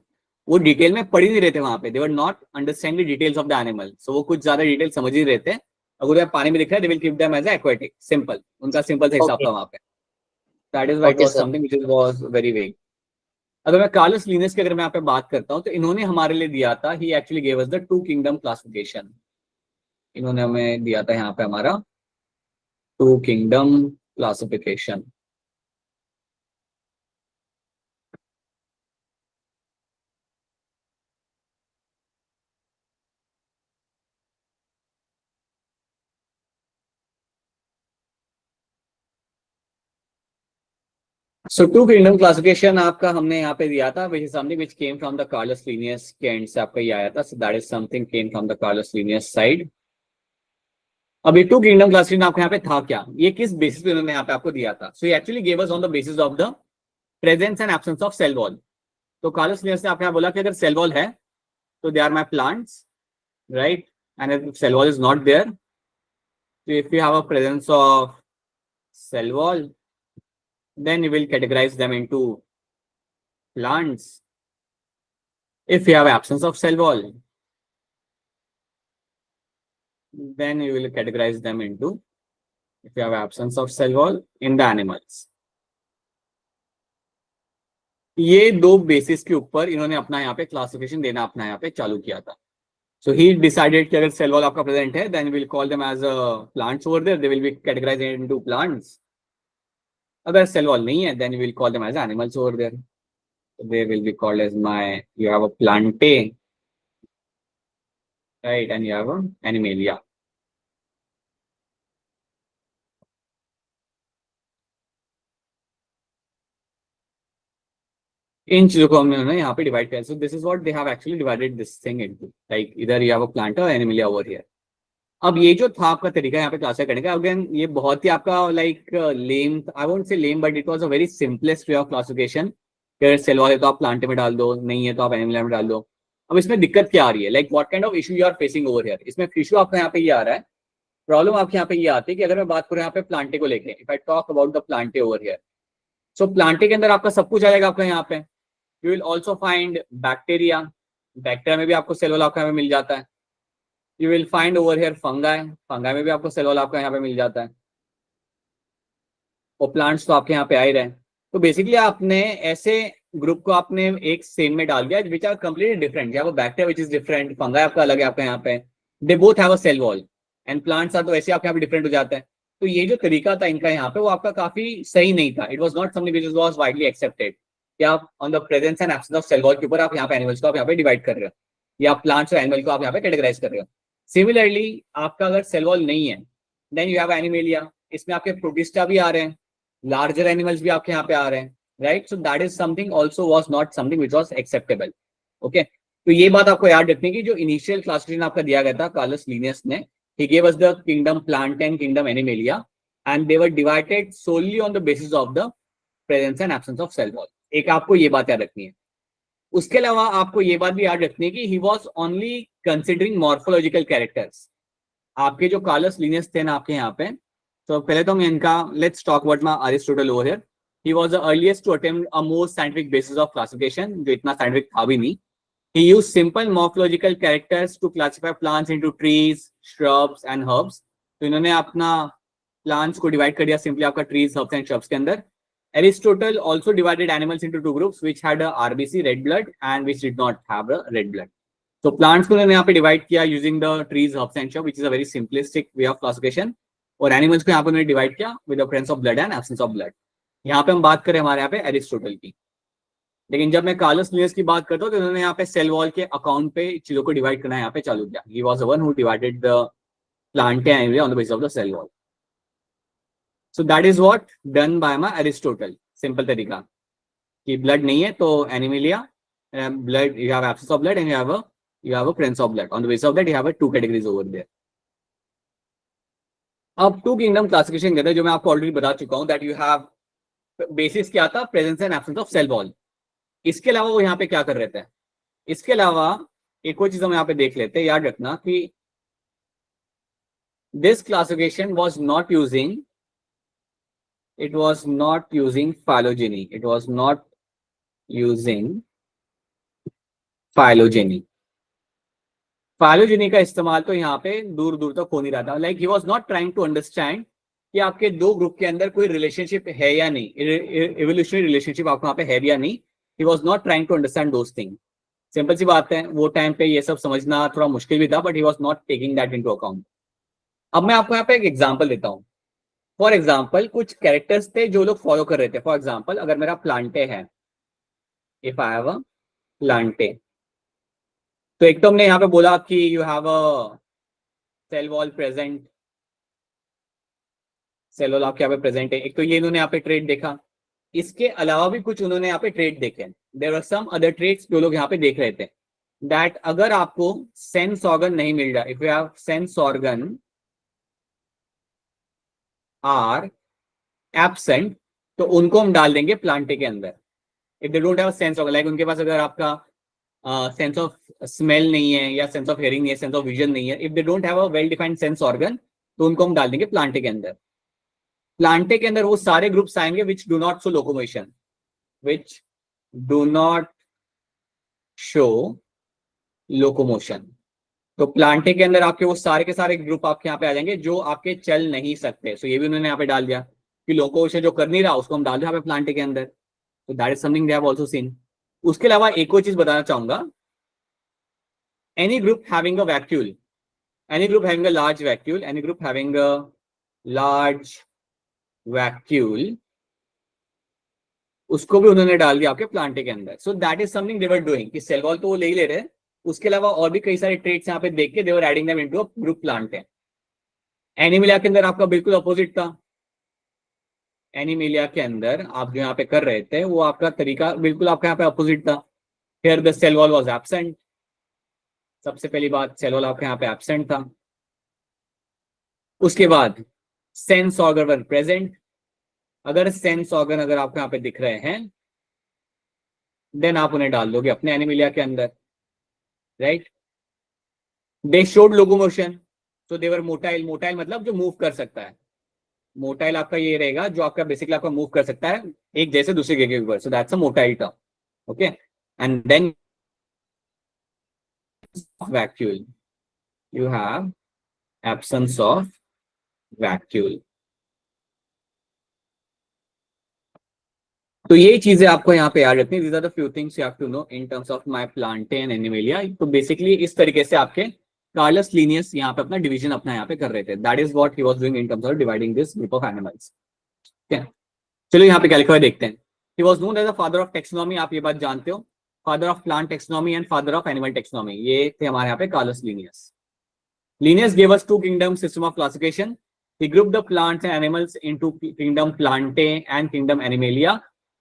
वो डिटेल में पढ़ ही नहीं रहते वहां पे, they were not understand the details of the animal, so वो कुछ ज्यादा डिटेल समझ ही रहते हैं। अगर वो पानी में दिख रहा है, they will keep them as aquatic, simple, उनका सिंपल सा हिसाब ओके था वहां पे। That is why it okay was sir. Something which was very vague. अगर मैं कार्लस लीनस की अगर मैं यहाँ पे बात करता हूँ, तो इन्होंने हमारे लिए दिया था, he actually gave us the two kingdom classification. इन्होंने हमें दिया था यहाँ पे हमारा two kingdom classification. So two kingdom classification आपका हमने यहाँ पे दिया था, which is something which came from the Carlos Linnaeus के एंड से आपका ये आया था. So that is something came from the Carlos Linnaeus side. अभी टू किंगडम क्लासिफिकेशन आपको यहाँ पे था क्या, ये किस बेसिस पे उन्होंने यहाँ पे आपको दिया था. So actually gave us on the basis of the presence and absence of cell wall. तो कार्लोस लीनियस ने आपको यहाँ बोला कि अगर सेल वॉल है तो they are my plants, right, and if cell wall is not there, so if you have a presence of cell wall, then you will categorize them into plants. If you have absence of cell wall, then you will categorize them into, if you have absence of cell wall, in the animals. ये दो basis के ऊपर इन्होंने अपना यहाँ पे classification देना अपना यहाँ पे चालू किया था. So he decided कि अगर सेल वॉल आपका प्रेजेंट है, then we will call them as plants over there. They will be categorized into plants. अगर सेल वॉल नहीं है, then we will call them as animals over there. So they will be called as you have a plantae, right, and you have a animalia. इन चीजों को हमने यहाँ पे divide किया. सो this is what they have actually divided this thing into, like इधर you have a plant और Animalia over here. अब ये जो था आपका तरीका यहाँ पे क्लासिफाई करने का, अगेन ये बहुत ही आपका like lame, I won't say lame, but it was a very simplest way of classification. अगर सेल वॉल है तो आप प्लांट में डाल दो, नहीं है तो आप एनिमलिया में डाल दो. अब इसमें दिक्कत क्या आ रही है, like what kind of issue you are facing over here. इसमें इशू आपका यहाँ पे ये आ रहा है, प्रॉब्लम आपके यहाँ पे ये आती है कि अगर मैं बात करूँ यहाँ पे प्लांटे को लेके, if I talk about the Plantae over here, so Plantae के अंदर आपका सब कुछ आ जाएगा आपका यहाँ पे. You will also find bacteria. Bacteria में भी आपको सेल वॉल आपका यहाँ पे मिल जाता है. You will find over here fungi. Fungi में भी आपको सेल वॉल आपका यहाँ पे मिल जाता है. और प्लांट्स तो आपके यहाँ पे आ ही रहे हैं. तो बेसिकली आपने ऐसे ग्रुप को आपने एक सेम में डाल दिया विच आर कंप्लीटली डिफरेंट. यहाँ bacteria which is different, fungi आपका अलग है आपका यहाँ पे. They both have a cell wall and plants are तो ऐसे आपके यहाँ पे डिफरेंट हो जाते हैं. तो ये जो तरीका था इनका यहाँ पे वो आपका काफी सही नहीं था. It was not something which was widely accepted. कि आप on the presence and absence of cell wall के ऊपर आप यहाँ पे एनिमल्स को आप यहाँ पे डिवाइड कर रहे हो, या प्लांट्स और एनिमल को आप यहाँ पे कैटेगराइज कर रहे हो. सिमिलरली आपका अगर सेल वॉल नहीं है, देन यू हैव एनिमेलिया. इसमें आपके प्रोटिस्टा भी आ रहे हैं, लार्जर एनिमल्स भी आपके यहाँ पे आ रहे हैं, right. So that is something also was not something which was acceptable. Okay, तो ये बात आपको याद रखने की. जो इनिशियल क्लासिफिकेशन आपका दिया गया था कार्लोस लीनियस ने, he gave us the kingdom plant and kingdom animalia, and they were divided solely on the basis of the presence and absence of cell wall. एक आपको ये बात याद रखनी है. उसके अलावा आपको ये बात भी याद रखनी है कि he was only considering morphological characters. आपके जो कार्लोस लीनियस थे ना आपके यहाँ पे, तो पहले तो हम इनका let's talk about my Aristotle over here. He was the earliest to attempt a more scientific basis of classification, जो इतना scientific था भी नहीं. He used simple morphological characters to classify plants into trees, shrubs and herbs. तो इन्होंने अपना plants को divide कर दिया simply आपका trees, herbs and shrubs के अंदर. Aristotle also divided animals into two groups which had a RBC red blood and which did not have a red blood. So plants को उन्होंने यहाँ पे divide किया using the trees, herbs and shrubs, which is a very simplistic way of classification. और animals को यहाँ पे उन्होंने divide किया with the presence of blood and absence of blood. यहाँ पे हम बात करें हमारे यहाँ पे एरिस्टोटल की. लेकिन जब मैं कार्लोस लीनियस की बात करता हूँ तो उन्होंने यहाँ पे सेल वॉल के अकाउंट पे चीजों को डिवाइड करना यहाँ पे चालू किया. He was the one who divided the plant and animal on the basis of the cell wall. So that is what done by my Aristotle. Simple तरीका कि blood नहीं है तो animalia, blood you have absence of blood and you have a presence of blood. On the basis of that you have a two categories over there. अब to kingdom classification कहते हैं जो मैं आपको ऑलरेडी बता चुका हूँ that you have बेसिस क्या था, presence and absence of cell wall. इसके अलावा वो यहाँ पे क्या कर रहे थे, इसके अलावा एक और चीज हम यहाँ पे देख लेते हैं. याद रखना कि this classification was not using phylogeny. It was not using phylogeny. Phylogeny का इस्तेमाल तो यहाँ पे दूर दूर तक हो नहीं रहा था. Like he was not trying to understand कि आपके दो ग्रुप के अंदर कोई रिलेशनशिप है या नहीं, एवोल्यूशनरी रिलेशनशिप आपको यहाँ पे है या नहीं. He was not trying to understand those things. Simple सी बात है, वो टाइम पे ये सब समझना थोड़ा मुश्किल भी था, but he was not taking that into account. अब मैं आपको यहाँ पे एक एग्जांपल देता हूँ. फॉर एग्जाम्पल कुछ कैरेक्टर्स थे जो लोग फॉलो कर रहे थे. फॉर एग्जाम्पल अगर मेरा प्लांटे है, if I have a Plantae, तो एक तो हमने यहाँ पे बोला कि you have a cell wall present, cell wall आपके यहाँ पे प्रेजेंट है. एक तो ये इन्होंने यहाँ पे ट्रेड देखा. इसके अलावा भी कुछ उन्होंने यहाँ पे ट्रेड देखे। There are some other traits जो लोग यहाँ पे देख रहे थे, दैट अगर आपको सेंस ऑर्गन नहीं मिल रहा, if you have sense organ are absent, तो उनको हम डाल देंगे प्लांटे के अंदर। If they don't have sense organ, like उनके पास अगर आपका सेंस ऑफ स्मेल नहीं है या सेंस ऑफ हियरिंग नहीं है, सेंस ऑफ विजन नहीं है, if they don't have a well defined sense organ, तो उनको हम डाल देंगे प्लांटे के अंदर। प्लांटे के अंदर वो सारे ग्रुप्स आएंगे which do not show locomotion, which do not show locomotion. तो प्लांटे के अंदर आपके वो सारे के सारे ग्रुप आपके यहाँ पे आ जाएंगे जो आपके चल नहीं सकते। सो ये भी उन्होंने यहाँ पे डाल दिया कि लोकोमोशन जो कर नहीं रहा उसको हम डाल दें यहाँ पे प्लांटे के अंदर। तो that is something they have also seen. उसके अलावा एक और चीज बताना चाहूंगा, any group having a vacuole, any group having a large vacuole, any group having a large vacuole, उसको भी उन्होंने डाल दिया आपके प्लांटे के अंदर। सो that is something they were doing कि सेल वॉल तो वो ले ही ले रहे हैं, उसके अलावा और भी कई सारे ट्रेड्स यहाँ पे देख के they were adding them into a group Plantae. Animalia के अंदर आपका बिल्कुल अपोजिट था। एनिमिलिया के अंदर आप जो यहाँ पे कर रहे थे वो आपका तरीका बिल्कुल आपका यहाँ पे अपोजिट था। Here the cell wall was absent. सबसे पहली बात, सेल वॉल आपके यहाँ पे एब्सेंट था। उसके बाद सेंस ऑर्गन वर प्रेजेंट। अगर सेंस ऑर्गन अगर आपको यहाँ पे दिख रहे हैं, देन आप उन्हें डाल दोगे अपने एनिमिलिया के अंदर, राइट। दे शोड लोकोमोशन, तो दे वर मोटाइल। मोटाइल मतलब जो मूव कर सकता है। मोटाइल आपका ये रहेगा जो आपका बेसिकली आपका मूव कर सकता है एक जैसे दूसरे जगह के ऊपर। So that's a motile term, okay. And then vacuole, you have absence of vacuole। तो ये चीजें आपको यहाँ पे याद रखनी। These are the few things you have to know in terms of my plantae and animalia। तो बेसिकली इस तरीके से आपके कार्लस लिनियस यहाँ पे अपना डिवीजन अपना यहाँ पे कर रहे थे। That is what he was doing in terms of dividing this group of animals. ठीक है, चलो यहाँ पे कैलिफाई देखते हैं। He was known as the father of taxonomy, आप ये बात जानते हो। Father of plant taxonomy and father of animal taxonomy, ये थे हमारे यहाँ पे Carolus Linnaeus. Linnaeus gave us two kingdom system of classification। He grouped the plants and animals into kingdom Plantae and kingdom Animalia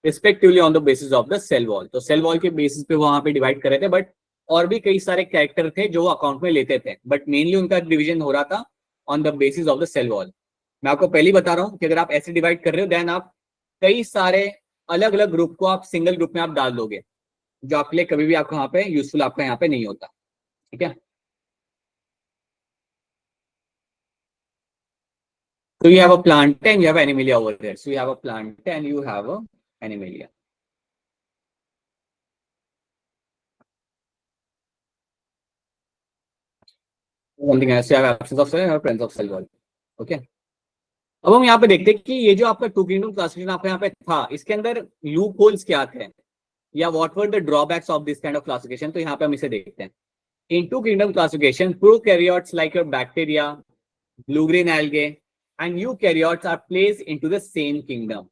respectively on the basis of the cell wall। तो cell wall के basis पे वहां पे divide कर रहे थे, but और भी कई सारे कैरेक्टर थे जो अकाउंट में लेते थे, बट मेनली उनका डिवीजन हो रहा था on the basis of the cell wall. मैं आपको पहले ही बता रहा हूँ कि अगर आप ऐसे डिवाइड कर रहे हो देन आप कई सारे अलग अलग ग्रुप को आप सिंगल ग्रुप में आप डाल दोगे, जो आपके लिए कभी भी आपको यहाँ पे यूजफुल आपका यहाँ पे नहीं होता। ठीक है, so you have a Plantae and you have Animalia over there। So you have a Plantae and you have a Animalia। One thing else, you have absence of cell and presence of cell wall। Okay। अब हम यहाँ पे देखते हैं कि ये जो आपका टू किंगडम क्लासिफिकेशन आपका यहाँ पे था, इसके अंदर लूप होल्स क्या थे या what were the drawbacks of this kind of classification. तो यहाँ पे हम इसे देखते हैं। In two kingdom classification, prokaryotes like your bacteria, blue green algae and eukaryotes are placed into the same kingdom।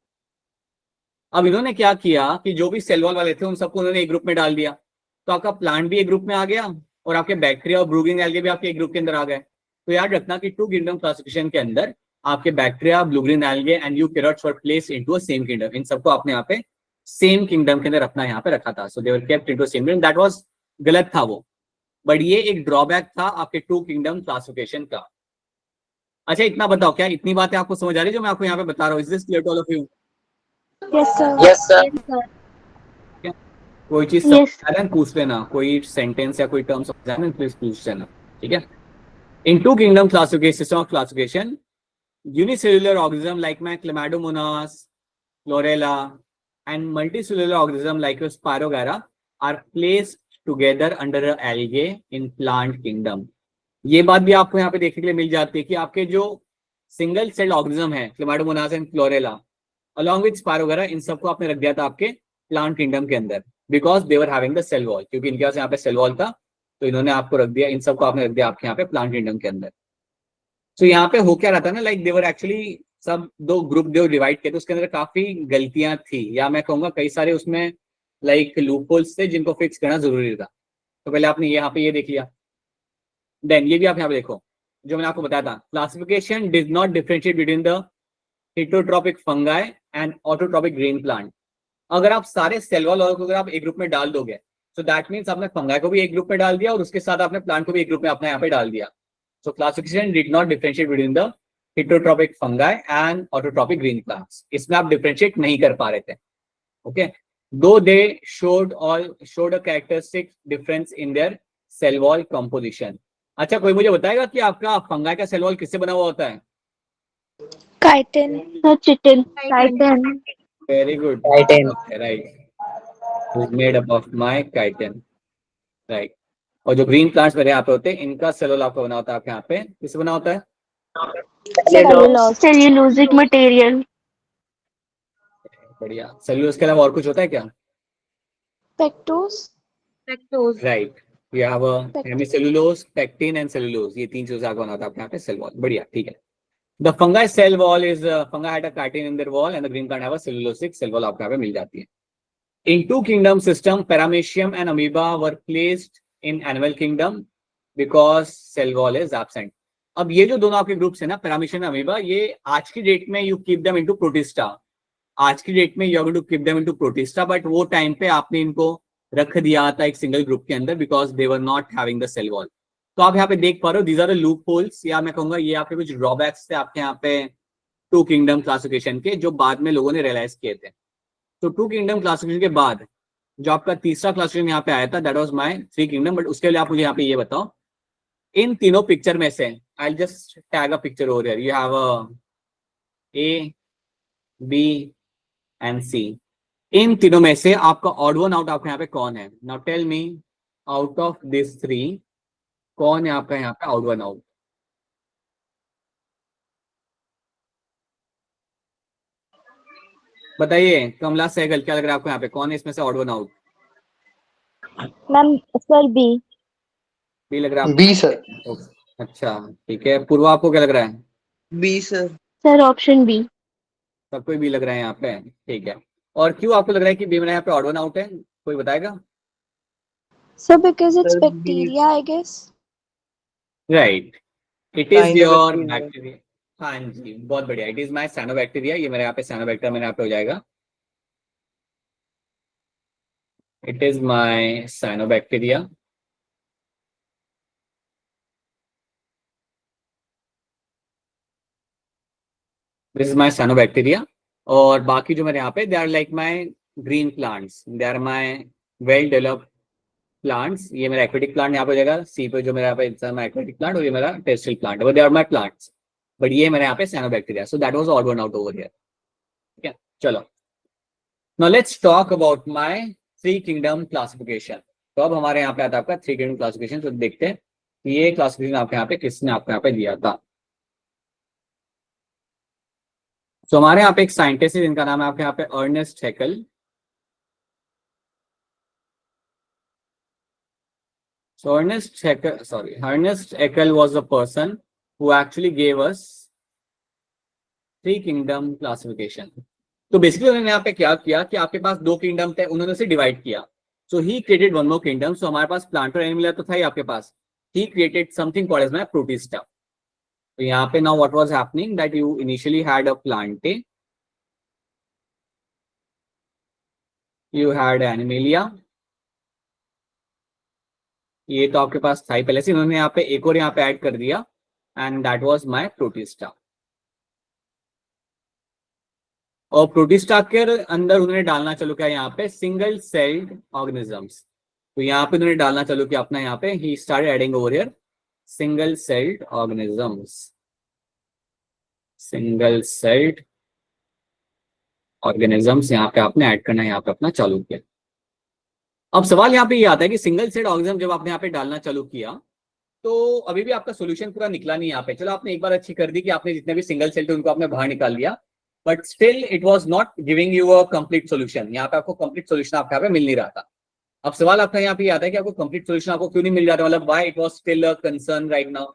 अब इन्होंने क्या किया कि जो भी सेल वॉल वाले थे उन सबको उन्होंने एक ग्रुप में डाल दिया। तो आपका प्लांट भी एक ग्रुप में आ गया और आपके बैक्टीरिया और ब्लू ग्रीन एल्गे भी आपके एक ग्रुप के अंदर आ गए। तो याद रखना कि टू किंगडम क्लासिफिकेशन के अंदर आपके bacteria, blue green algae and eukaryotes were placed into a same kingdom. इन सबको आपने यहाँ पे सेम किंगडम के अंदर अपना यहाँ पे रखा था। So they were kept into same kingdom. That was गलत था वो, बट ये एक ड्रॉबैक था आपके टू किंगडम क्लासिफिकेशन का। अच्छा इतना बताओ, क्या इतनी बातें आपको समझ आ रही है जो मैं आपको यहाँ पे बता रहा हूँ? Is this clear to all of you? Yes sir. कोई चीज समझ आ पूछ लेना, कोई सेंटेंस या कोई टर्म समझ आ रहा है प्लीज पूछ लेना। ठीक है, in two kingdom classification system of classification, unicellular organism like my Chlamydomonas, Chlorella and multicellular organism like your Spirogyra are placed together under a algae in plant kingdom. ये बात भी आपको यहाँ पे देखने के लिए मिल जाती है कि आपके जो सिंगल सेल ऑर्गेनिज्म है Chlamydomonas and Chlorella along with Spirogyra, इन सबको आपने रख दिया था आपके प्लांट किंगडम के अंदर because they were having the cell wall. क्योंकि इनके पास यहाँ पे सेल वॉल था तो इन्होंने आपको रख दिया, इन सबको आपने रख दिया आपके यहाँ पे प्लांट किंगडम के अंदर। तो यहाँ पे हो क्या रहा था ना, लाइक दे वर एक्चुअली सब दो ग्रुप जो डिवाइड किए थे उसके अंदर काफी गलतियां थी, या मैं कहूंगा कई सारे उसमें लाइक लूप होल्स थे जिनको फिक्स करना जरूरी था। तो पहले आपने यहाँ पे ये देख लिया, देन ये भी आप यहाँ पे देखो जो मैंने आपको बताया था, classification did not differentiate between the heterotrophic fungi and autotrophic green plant. अगर आप सारे सेल वॉल को अगर आप एक ग्रुप में डाल दोगे, सो दैट मीन्स आपने फंगाई को भी एक ग्रुप में डाल दिया और उसके साथ आपने प्लांट को भी एक ग्रुप में अपने यहाँ पे डाल दिया। सो classification did not differentiate between the heterotrophic fungi and autotrophic green plants. इसमें आप डिफरेंशिएट नहीं कर पा रहे थे, ओके, दो दे showed a characteristic difference in their cell wall composition. अच्छा, कोई मुझे बताएगा कि आपका फंगाई का सेल वॉल किससे बना हुआ होता है? Chitin. Chitin. Chitin. Very good, Chitin. Right, made up of my chitin, right. और जो ग्रीन प्लांट्स मेरे यहाँ पे होते हैं, इनका सेल वॉल आपका बना होता है आपके यहाँ पे किससे बना होता है? Cellulosic material. बढ़िया। सेल्यूलोज के अलावा और कुछ होता है क्या? Pectose. Right, you have a hemicellulose, pectin and cellulose, ये तीन चीजें आपको बनाता है आपके यहाँ पे सेल वॉल। बढ़िया, ठीक है। The fungi cell wall is fungi had a chitin in their wall and the green plant have a cellulosic cell wall आपको यहाँ पे मिल जाती है। In two kingdom system, Paramecium and Amoeba were placed in animal kingdom because cell wall is absent. अब ये जो दोनों आपके ग्रुप्स है ना, Paramecium and Amoeba, ये आज की डेट में you keep them into Protista, आज की डेट में you are going to keep them into Protista, but वो टाइम पे आपने इनको रख दिया था एक सिंगल ग्रुप के अंदर because they were not having the cell wall. तो आप यहाँ पे देख पा रहे हो, these are the loopholes, या मैं कहूंगा ये आपके कुछ ड्रॉबैक्स थे आपके यहाँ पे टू किंगडम क्लासिफिकेशन के, जो बाद में लोगों ने रियलाइज किए थे। तो टू किंगडम क्लासिफिकेशन के बाद जो आपका तीसरा क्लासिफिकेशन यहाँ पे आया था, that was my three kingdom. But उसके लिए आप मुझे यहाँ पे ये बताओ, इन तीनों पिक्चर में से, I just tag a picture over here, you have a A, B and C. इन तीनों में से आपका ऑड वन आउट आपके यहाँ पे कौन है? Now tell me, out of this three कौन है आपका यहाँ पे ऑड वन आउट? बताइए कमला सहगल, क्या लग रहा है आपको यहाँ पे कौन है इसमें से odd one out? Ma'am sir B. B लग रहा है बी सर। आपको? अच्छा, ठीक है। पूर्वा, आपको क्या लग रहा है? B sir. Sir option B. सबको बी लग रहा है यहाँ पे, ठीक है। और क्यों आपको लग रहा है कि बी में यहाँ पे ऑड वन आउट है, कोई बताएगा? So because it's Sir, B. bacteria, I guess. Right, it is your Cyanobacteria. Bacteria. हाँ जी, बहुत बढ़िया, इट इज माय साइनोबैक्टीरिया। ये मेरे यहाँ पे साइनोबैक्टीरिया मेरे यहाँ पे हो जाएगा, it is my cyanobacteria. This is my cyanobacteria. और बाकी जो मेरे यहाँ पे, they are like my green plants, they are my well developed plants. ये मेरा एक्वेटिक प्लांट यहाँ पे हो जाएगा, सी पे जो मेरा यहाँ पे एक्वेटिक प्लांट, और ये मेरा टेरेस्ट्रियल प्लांट है, they are my plants. But ये मेरे यहाँ पे cyanobacteria, so that was odd one out over here, ठीक है। चलो, now let's talk about my three kingdom classification. तो अब हमारे यहाँ पे आता है आपका थ्री किंगडम क्लासिफिकेशन। तो देखते हैं कि ये क्लासिफिकेशन आपके यहाँ पे किसने आपके यहाँ पे दिया था। तो हमारे यहाँ पे एक साइंटिस्ट है जिनका नाम है आपके यहाँ पे Ernest Haeckel. So Ernest Haeckel was the person who actually gave us three kingdom classification. तो बेसिकली उन्होंने यहाँ पे क्या किया कि आपके पास दो किंगडम थे, उन्होंने से डिवाइड किया। So he created one more kingdom. So हमारे पास प्लांट और एनिमल तो था ही आपके पास, he created something called as my Protista. तो यहाँ पे now what was happening that you initially had a Plantae, you had Animalia, ये तो आपके पास था ही पहले से, इन्होंने यहाँ पे एक और यहाँ पे ऐड कर दिया, and that was my protista. और प्रोटिस्टा के अंदर उन्होंने डालना चालू किया यहाँ पे सिंगल सेल्ड ऑर्गेनिजम्स। तो यहाँ पे उन्होंने डालना चालू किया अपना, यहाँ पे he started adding over here single celled organisms, single celled organisms यहाँ पे आपने ऐड करना यहाँ पे अपना चालू किया। अब सवाल यहाँ पे ये आता है कि सिंगल सेल्ड ऑर्गेनिज्म जब आपने यहाँ पे डालना चालू किया, तो अभी भी आपका सोल्यूशन पूरा निकला नहीं यहाँ पे। चलो आपने एक बार अच्छी कर दी कि आपने जितने भी सिंगल सेल थे उनको आपने बाहर निकाल लिया, but still it was not giving you a complete solution. यहाँ पे आपको कंप्लीट सोल्यूशन आपके यहाँ पे मिल नहीं रहा था। अब सवाल आपका यहाँ पे आता है कि आपको कंप्लीट सोल्यूशन आपको क्यों नहीं मिल रहा था, मतलब why it was still a concern right now?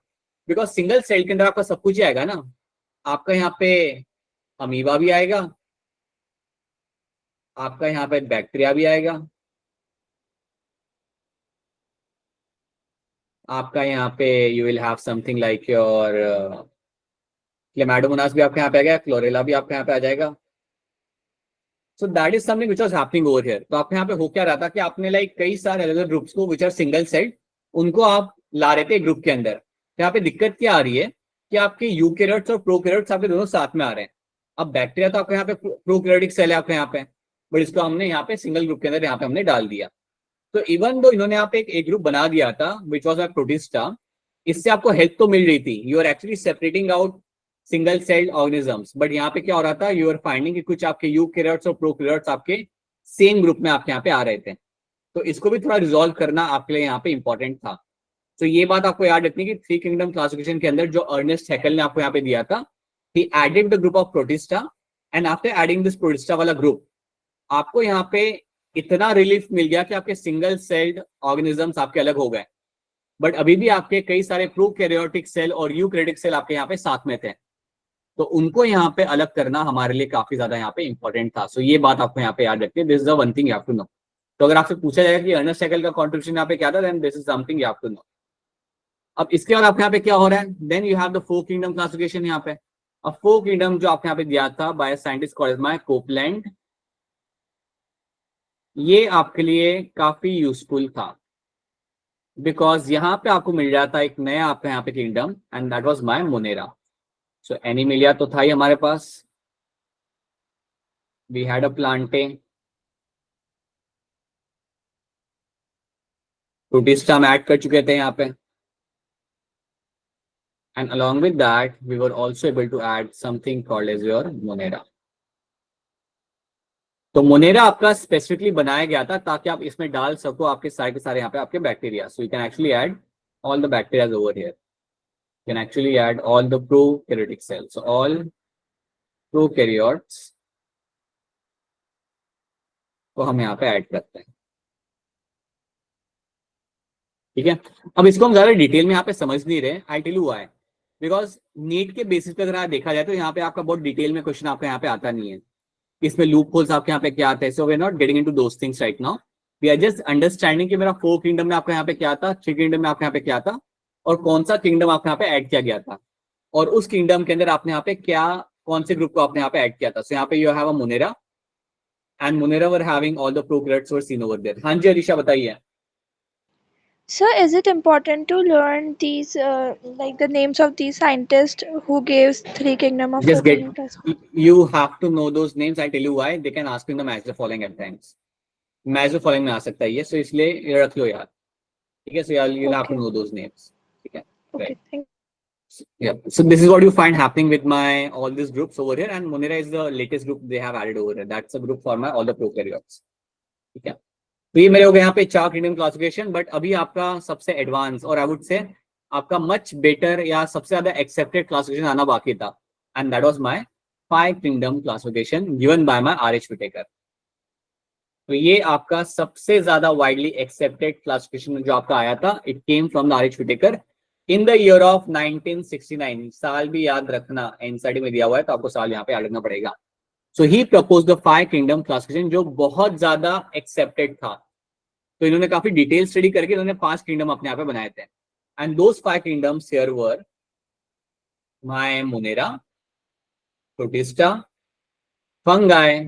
Because single cell के अंदर आपका सब कुछ ही आएगा ना, आपका यहाँ पे अमीबा भी आएगा, आपका यहाँ पे बैक्टीरिया भी आएगा, आपका यहाँ पे you will have something like your Chlamydomonas भी आपके यहाँ पे आ गया, क्लोरेला भी आपके यहाँ पे आ जाएगा, सो that is something which was happening over here. तो आपके यहाँ पे हो क्या रहा था कि आपने लाइक कई सारे अलग अलग ग्रुप्स को विच आर सिंगल सेल्ड, उनको आप ला रहे थे ग्रुप के अंदर। तो यहाँ पे दिक्कत क्या आ रही है कि आपके यूकैरियोट्स और प्रोकैरियोट्स आपके दोनों साथ में आ रहे हैं। अब बैक्टीरिया तो आपके यहाँ पे प्रोकैरियोटिक सेल है आपके यहाँ पे, बट इसको हमने यहाँ पे सिंगल ग्रुप के अंदर यहाँ पे हमने डाल दिया। तो इवन दो इन्होंने यहाँ पे एक ग्रुप बना दिया था विच वॉज प्रोटिस्टा, इससे आपको हेल्प तो मिल रही थी, you are actually separating out single celled organisms. But यहाँ पे क्या हो रहा था, यू आर फाइंडिंग कि कुछ आपके यूकैरियोट्स और प्रोकैरियोट्स आपके सेम ग्रुप में आपके यहाँ पे आ रहे थे। तो इसको भी थोड़ा रिजॉल्व करना आपके लिए यहाँ पे इंपॉर्टेंट था। तो ये बात आपको याद रखनी कि थ्री किंगडम क्लासिफिकेशन के अंदर जो अर्नेस्ट हैकेल ने आपको यहाँ पे दिया था, he added the group of Protista, and after adding this Protista वाला ग्रुप आपको यहाँ पे इतना रिलीफ मिल गया कि आपके सिंगल सेल्ड ऑर्गेनिजम्स आपके अलग हो गए, बट अभी भी आपके कई सारे प्रोकैरियोटिक सेल और यूकैरियोटिक सेल आपके यहाँ पे साथ में थे। तो उनको यहाँ पे अलग करना हमारे लिए काफी ज्यादा यहाँ पे इंपॉर्टेंट था। सो ये बात आपको यहाँ पे याद रखिए, this is the one thing you have to know. तो अगर आपसे पूछा जाएगा कि अर्नेस्ट हैकेल का कंट्रीब्यूशन यहाँ पे क्या था, then this is something you have to know. अब इसके बाद आपके यहाँ पे क्या हो रहा है, then you have the four kingdom classification यहाँ पे। अब फोर किंगडम जो आपके यहाँ पे दिया था by scientist called by Copeland, ये आपके लिए काफी यूजफुल था बिकॉज यहाँ पे आपको मिल जाता एक नया आपका यहाँ पे kingdom, and that was my Monera. So Animalia तो था ही हमारे पास, we had a Plantae, Protista हम ऐड कर चुके थे यहाँ पे, and along with that we were also able to add something called as your monera। तो मोनेरा आपका स्पेसिफिकली बनाया गया था ताकि आप इसमें डाल सको आपके सारे के सारे यहाँ पे आपके bacteria. So you can actually add all the bacteria over here, you can actually add all the prokaryotic cells, all prokaryotes को हम यहाँ पे ऐड करते हैं। ठीक है, अब इसको हम ज्यादा डिटेल में यहाँ पे समझ नहीं रहे, I tell you why, because NEET के बेसिस पे अगर देखा जाए तो यहाँ पे आपका बहुत डिटेल में क्वेश्चन आपका यहाँ पे आता नहीं है, इसमें लूप होल्स आपके यहाँ पे क्या आता है। So we are not getting into those things right now, we are just understanding कि मेरा फोर किंगडम में आपका यहाँ पे क्या था, थ्री किंगडम में आपके यहाँ पे क्या था, और कौन सा किंगडम आपके यहाँ पे ऐड किया गया था, और उस किंगडम के अंदर आपने यहाँ पे क्या कौन से ग्रुप को आपने यहाँ पे ऐड किया था। सो यहाँ पे you have a Monera, and Monera were having all the prokaryotes were seen over there. हाँ जी अलीशा बताइए। Sir, is it important to learn these, like the names of these scientists who gave three kingdom of Just get, Pokemon? you have to know those names. I tell you why. They can ask you in the match the following at times. Match the following में आ सकता है ये, so इसलिए ये रख लो यार, ठीक है। So you'll have to know those names, ठीक है। Okay, Right. thank Yeah. So this is what you find happening with my all these groups over here, and Monera is the latest group they have added over here. That's a group for my all the prokaryotes, ठीक है। तो ये मेरे हो गए यहाँ पे चार किंगडम क्लासिफिकेशन, बट अभी आपका सबसे एडवांस और आई वुड से आपका मच बेटर या सबसे ज्यादा एक्सेप्टेड क्लासिफिकेशन आना बाकी था, and that was my five kingdom classification given by my R H. Whittaker. तो ये आपका सबसे ज्यादा वाइडली एक्सेप्टेड क्लासिफिकेशन जो आपका आया था, it came from the R H. Whittaker in the year of 1969। साल भी याद रखना, एनसीईआरटी में दिया हुआ है तो आपको साल यहाँ पे याद रखना पड़ेगा। So he propose the five kingdom classification जो बहुत ज्यादा एक्सेप्टेड था। तो इन्होंने काफी डिटेल स्टडी करके इन्होंने 5 किंगडम अपने यहाँ पे बनाए थे, and those 5 kingdoms here were my Monera, protista, fungi,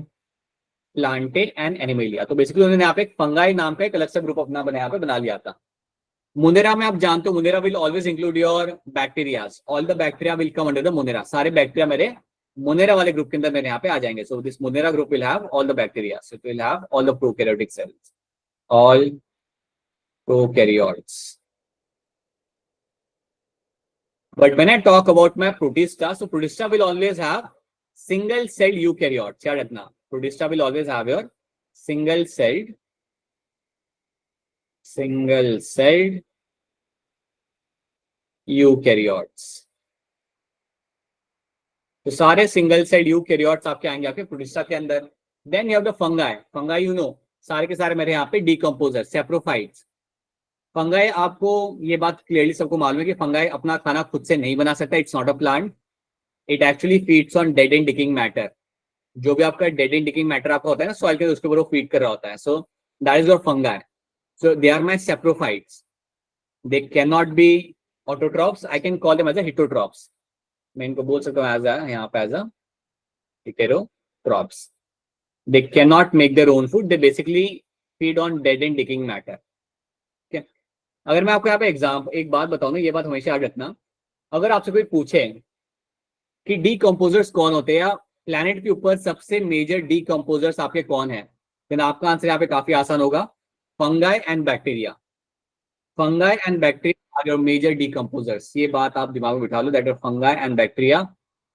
Plantae and animalia. तो बेसिकली उन्होंने यहाँ पे एक फंगाई नाम का एक अलग सा ग्रुप अपना यहाँ पे बना लिया था। मोनेरा में आप जानते हो Monera will always include your bacterias, all the bacteria will come under the Monera. सारे बैक्टीरिया मेरे मोनेरा वाले ग्रुप के अंदर मेरे यहाँ पे आ जाएंगे। So this Monera group will have all the bacteria, so it will have all the prokaryotic cells, all prokaryotes। But when I talk about my protista, so protista will always have single celled eukaryotes। याद रखना, protista will always have your single celled eukaryotes। तो सारे single celled eukaryotes आपके आएंगे आपके Protista के अंदर। Then you have the fungi. Fungi you know सारे के सारे मेरे यहाँ पे डीकम्पोजर, सेप्रोफाइट्स। फंगाई आपको ये बात क्लियरली सबको मालूम है कि फंगाई अपना खाना खुद से नहीं बना सकता, it's not a plant, it actually feeds on dead and डिकिंग matter. जो भी आपका डेड एंड डिकिंग मैटर आपका होता है ना सॉइल के, उसके ऊपर वो फीड कर रहा होता है। So that is your fungi. So they are my saprophytes, they can not be autotrophs, I can call them as a They cannot make their own food. They basically feed on dead and decaying matter. ठीक है, अगर मैं आपको यहाँ पे एक बात बताऊँ ना, ये बात हमेशा याद रखना, अगर आपसे कोई पूछे कि डीकम्पोजर्स कौन होते हैं या प्लैनेट के ऊपर सबसे मेजर डीकम्पोजर्स आपके कौन है, देन आपका आंसर यहाँ पे काफी आसान होगा, fungi and bacteria. Fungi and bacteria are your major decomposers. ये बात आप दिमाग में बिठा लो, that fungi and bacteria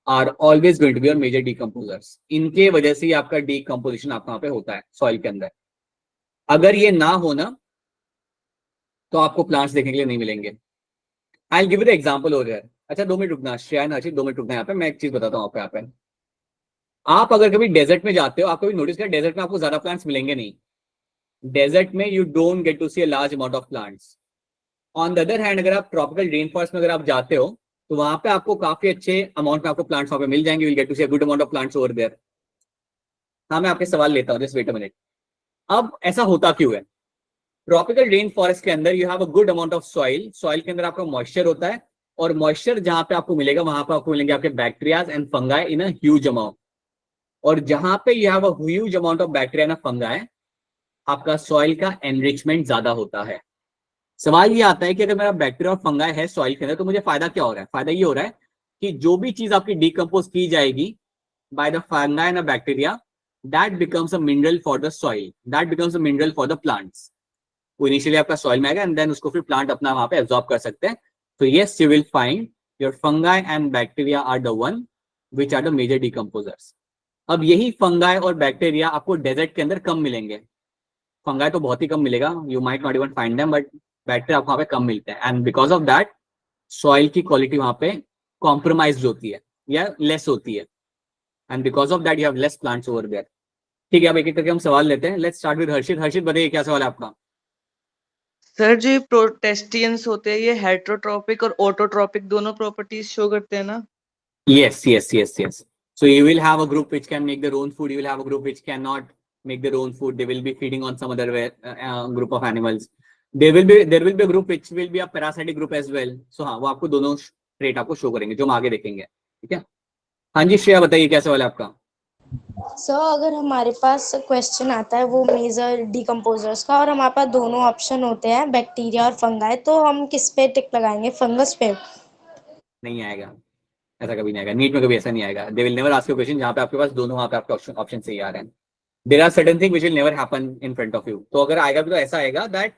are always going to be your major decomposers. इनके वजह से ही आपका डीकम्पोजिशन आपका वहां पे होता है सॉइल के अंदर. अगर ये ना हो ना तो आपको प्लांट्स देखने के लिए नहीं मिलेंगे. आई will give you the example over here. अच्छा 2 मिनट रुकना श्रेया ना, 2 मिनट रुकना. यहाँ पे मैं एक चीज बताता हूँ आपको. यहाँ पे आप अगर कभी डेजर्ट में जाते हो, आप कभी नोटिस करें डेजर्ट में आपको ज्यादा प्लांट्स मिलेंगे नहीं. डेजर्ट में you don't get to see a large amount of plants. On the other hand अगर आप ट्रॉपिकल रेन फॉरेस्ट में अगर आप जाते हो तो वहां पे आपको काफी अच्छे अमाउंट में आपको प्लांट्स वहां पे मिल जाएंगे. Will get to see a good amount of plants over there. हाँ मैं आपके सवाल लेता हूँ, जस्ट वेट अ मिनट. अब ऐसा होता क्यों है? ट्रॉपिकल रेन फॉरेस्ट के अंदर you have a good amount of soil. Soil के अंदर आपका मॉइस्चर होता है, और मॉइस्चर जहां पे आपको मिलेगा वहां पे आपको मिलेंगे आपके bacterias and fungi in a huge amount. और जहां पे you have a huge amount of bacteria and fungi, आपका सॉइल का एनरिचमेंट ज्यादा होता है. सवाल ये आता है कि अगर मेरा बैक्टीरिया और फंगाई है सॉइल के अंदर तो मुझे फायदा क्या हो रहा है? फायदा ये हो रहा है कि जो भी चीज आपकी डिकम्पोज की जाएगी by the fungi and bacteria, that becomes a mineral for the soil, that becomes a mineral for the plants. वो इनिशियली आपका सॉइल में आएगा एंड देन उसको फिर प्लांट अपना वहां पे एब्जॉर्ब कर सकते हैं. तो yes you will find your fungi and bacteria are the one which are the major decomposers. अब यही फंगाई और बैक्टीरिया आपको डेजर्ट के अंदर कम मिलेंगे. फंगाई तो बहुत ही कम मिलेगा, you might not even find them, but bacteria आपको वहां पे कम मिलते हैं. And because of that soil की क्वालिटी वहां पे कॉम्प्रोमाइज होती है या लेस होती है. And because of that you have less plants over there. ठीक है, अब एक एक करके हम सवाल लेते हैं. लेट्स स्टार्ट विद हर्षित. हर्षित बताइए क्या सवाल है आपका? सर जो प्रोटेस्टियंस होते हैं ये हेटरोट्रॉपिक और ऑटोट्रॉपिक दोनों प्रॉपर्टीज शो करते हैं ना? Yes, yes, yes, yes. So you will have a group which can make their own food. You will have a group which cannot make their own food. They will be feeding on some other group of animals. There will be a group which will be a parasitic group as well. So हाँ वो आपको दोनों trait आपको show करेंगे जो हम आगे देखेंगे. ठीक है, हाँ जी श्रेया बताइए क्या सवाल है आपका? सर अगर हमारे पास क्वेश्चन आता है वो मेजर डिकम्पोजर्स का और हमारे पास दोनों ऑप्शन होते हैं बैक्टीरिया और फंगाई, तो हम किस पे टिक लगाएंगे? फंगस पे? नहीं आएगा, ऐसा कभी नहीं आएगा. नीट में कभी ऐसा नहीं आएगा. They will never ask you question जहाँ पे आपके पास दोनों वहाँ पे आपके ऑप्शन सही आ रहे हैं. There are certain thing which will never happen in front of you. तो अगर आएगा भी तो ऐसा आएगा दैट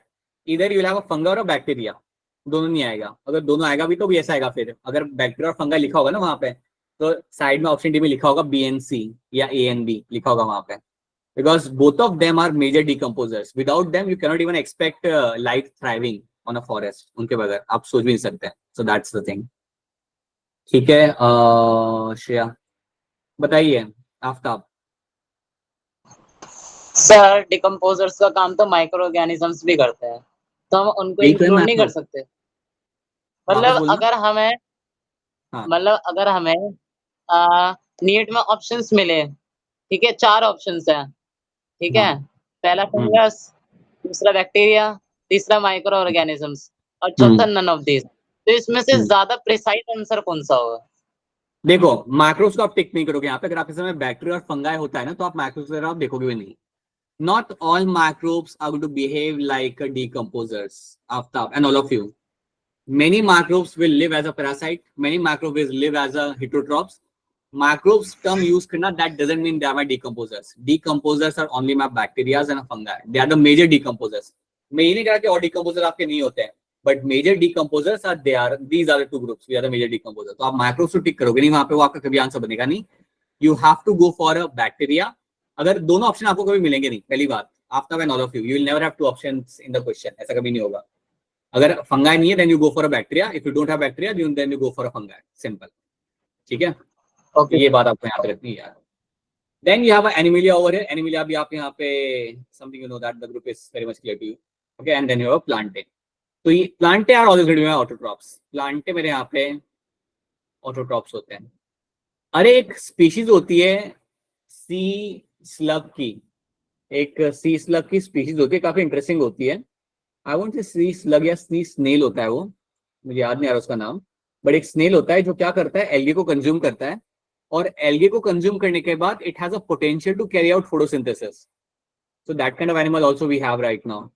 इधर you will have a fungus और अ बैक्टीरिया. दोनों नहीं आएगा. अगर दोनों आएगा भी तो भी ऐसा आएगा. फिर अगर बैक्टीरिया और फंगा लिखा होगा ना वहाँ पे, तो साइड में ऑप्शन डी में लिखा होगा BNC या ANB लिखा होगा वहाँ पे, because both of them are major decomposers. Without them you cannot even expect life thriving on a forest. उनके बगैर आप सोच भी नहीं सकते. So that's the thing. ठीक है, श्रेया बताइए. आफ्ताब. सर डिकम्पोजर्स का काम तो माइक्रो ऑर्गेनिजम्स भी करते हैं, तो हम उनको यही तो है इंक्लूड मैं नहीं कर सकते. मतलब अगर हमें हाँ. मतलब अगर हमें नीट में ऑप्शंस मिले, ठीक है 4 ऑप्शंस हैं, ठीक है, पहला फंगस, दूसरा बैक्टीरिया, तीसरा माइक्रो ऑर्गेनिजम्स और चौथा नन ऑफ दिस. तो इसमें से ज्यादा प्रिसाइज आंसर कौन सा होगा? देखो मैक्रोस को आप टिक नहीं करोगे यहाँ पे. अगर आपके समय बैक्टीरिया और फंगाई होता है ना तो आप मैक्रोस वगैरह आप देखोगे भी नहीं. Not all microbes are going to behave like decomposers. Aftab and all of you, many microbes will live as a parasite, many microbes will live as a heterotrophs. Microbes term use करना that doesn't mean they are my decomposers. Decomposers are only my bacteria and a fungi. They are the major decomposers. मैं ये नहीं कह रहा कि और decomposers आपके नहीं होते हैं, but major decomposers are these are the two groups. We are the major decomposers. तो आप microbes को टिक करोगे नहीं वहां पे, वो आपका कभी आंसर बनेगा नहीं. You have to go for a bacteria. अगर दोनों ऑप्शन आपको कभी मिलेंगे नहीं, पहली बात. After and all of you will never have two options in the question. ऐसा कभी नहीं होगा. अगर फंगाई नहीं है then you go for a bacteria. If you don't have bacteria then you go for a fungi. Simple. ठीक है, okay ये बात आपको याद रखनी है यार. Then you have Animalia over here. Animalia भी आप यहाँ पे something you know that the group is very much clear to you. Okay, and then you have Plantae. तो ये Plantae are always going to be autotrophs. Plantae मेरे यहाँ पे autotrophs होते हैं. अरे एक स्पीशीज होती है सी स्लग की, एक सी स्लग की स्पीशीज होती है, काफी इंटरेस्टिंग होती है. I won't say C slug या सी स्नेल होता है वो, मुझे याद नहीं आ रहा उसका नाम, बट एक स्नेल होता है जो क्या करता है, एल्गी को कंज्यूम करता है और एल्गे को कंज्यूम करने के बाद it has a potential to carry out photosynthesis. So that kind of animal also we have right now.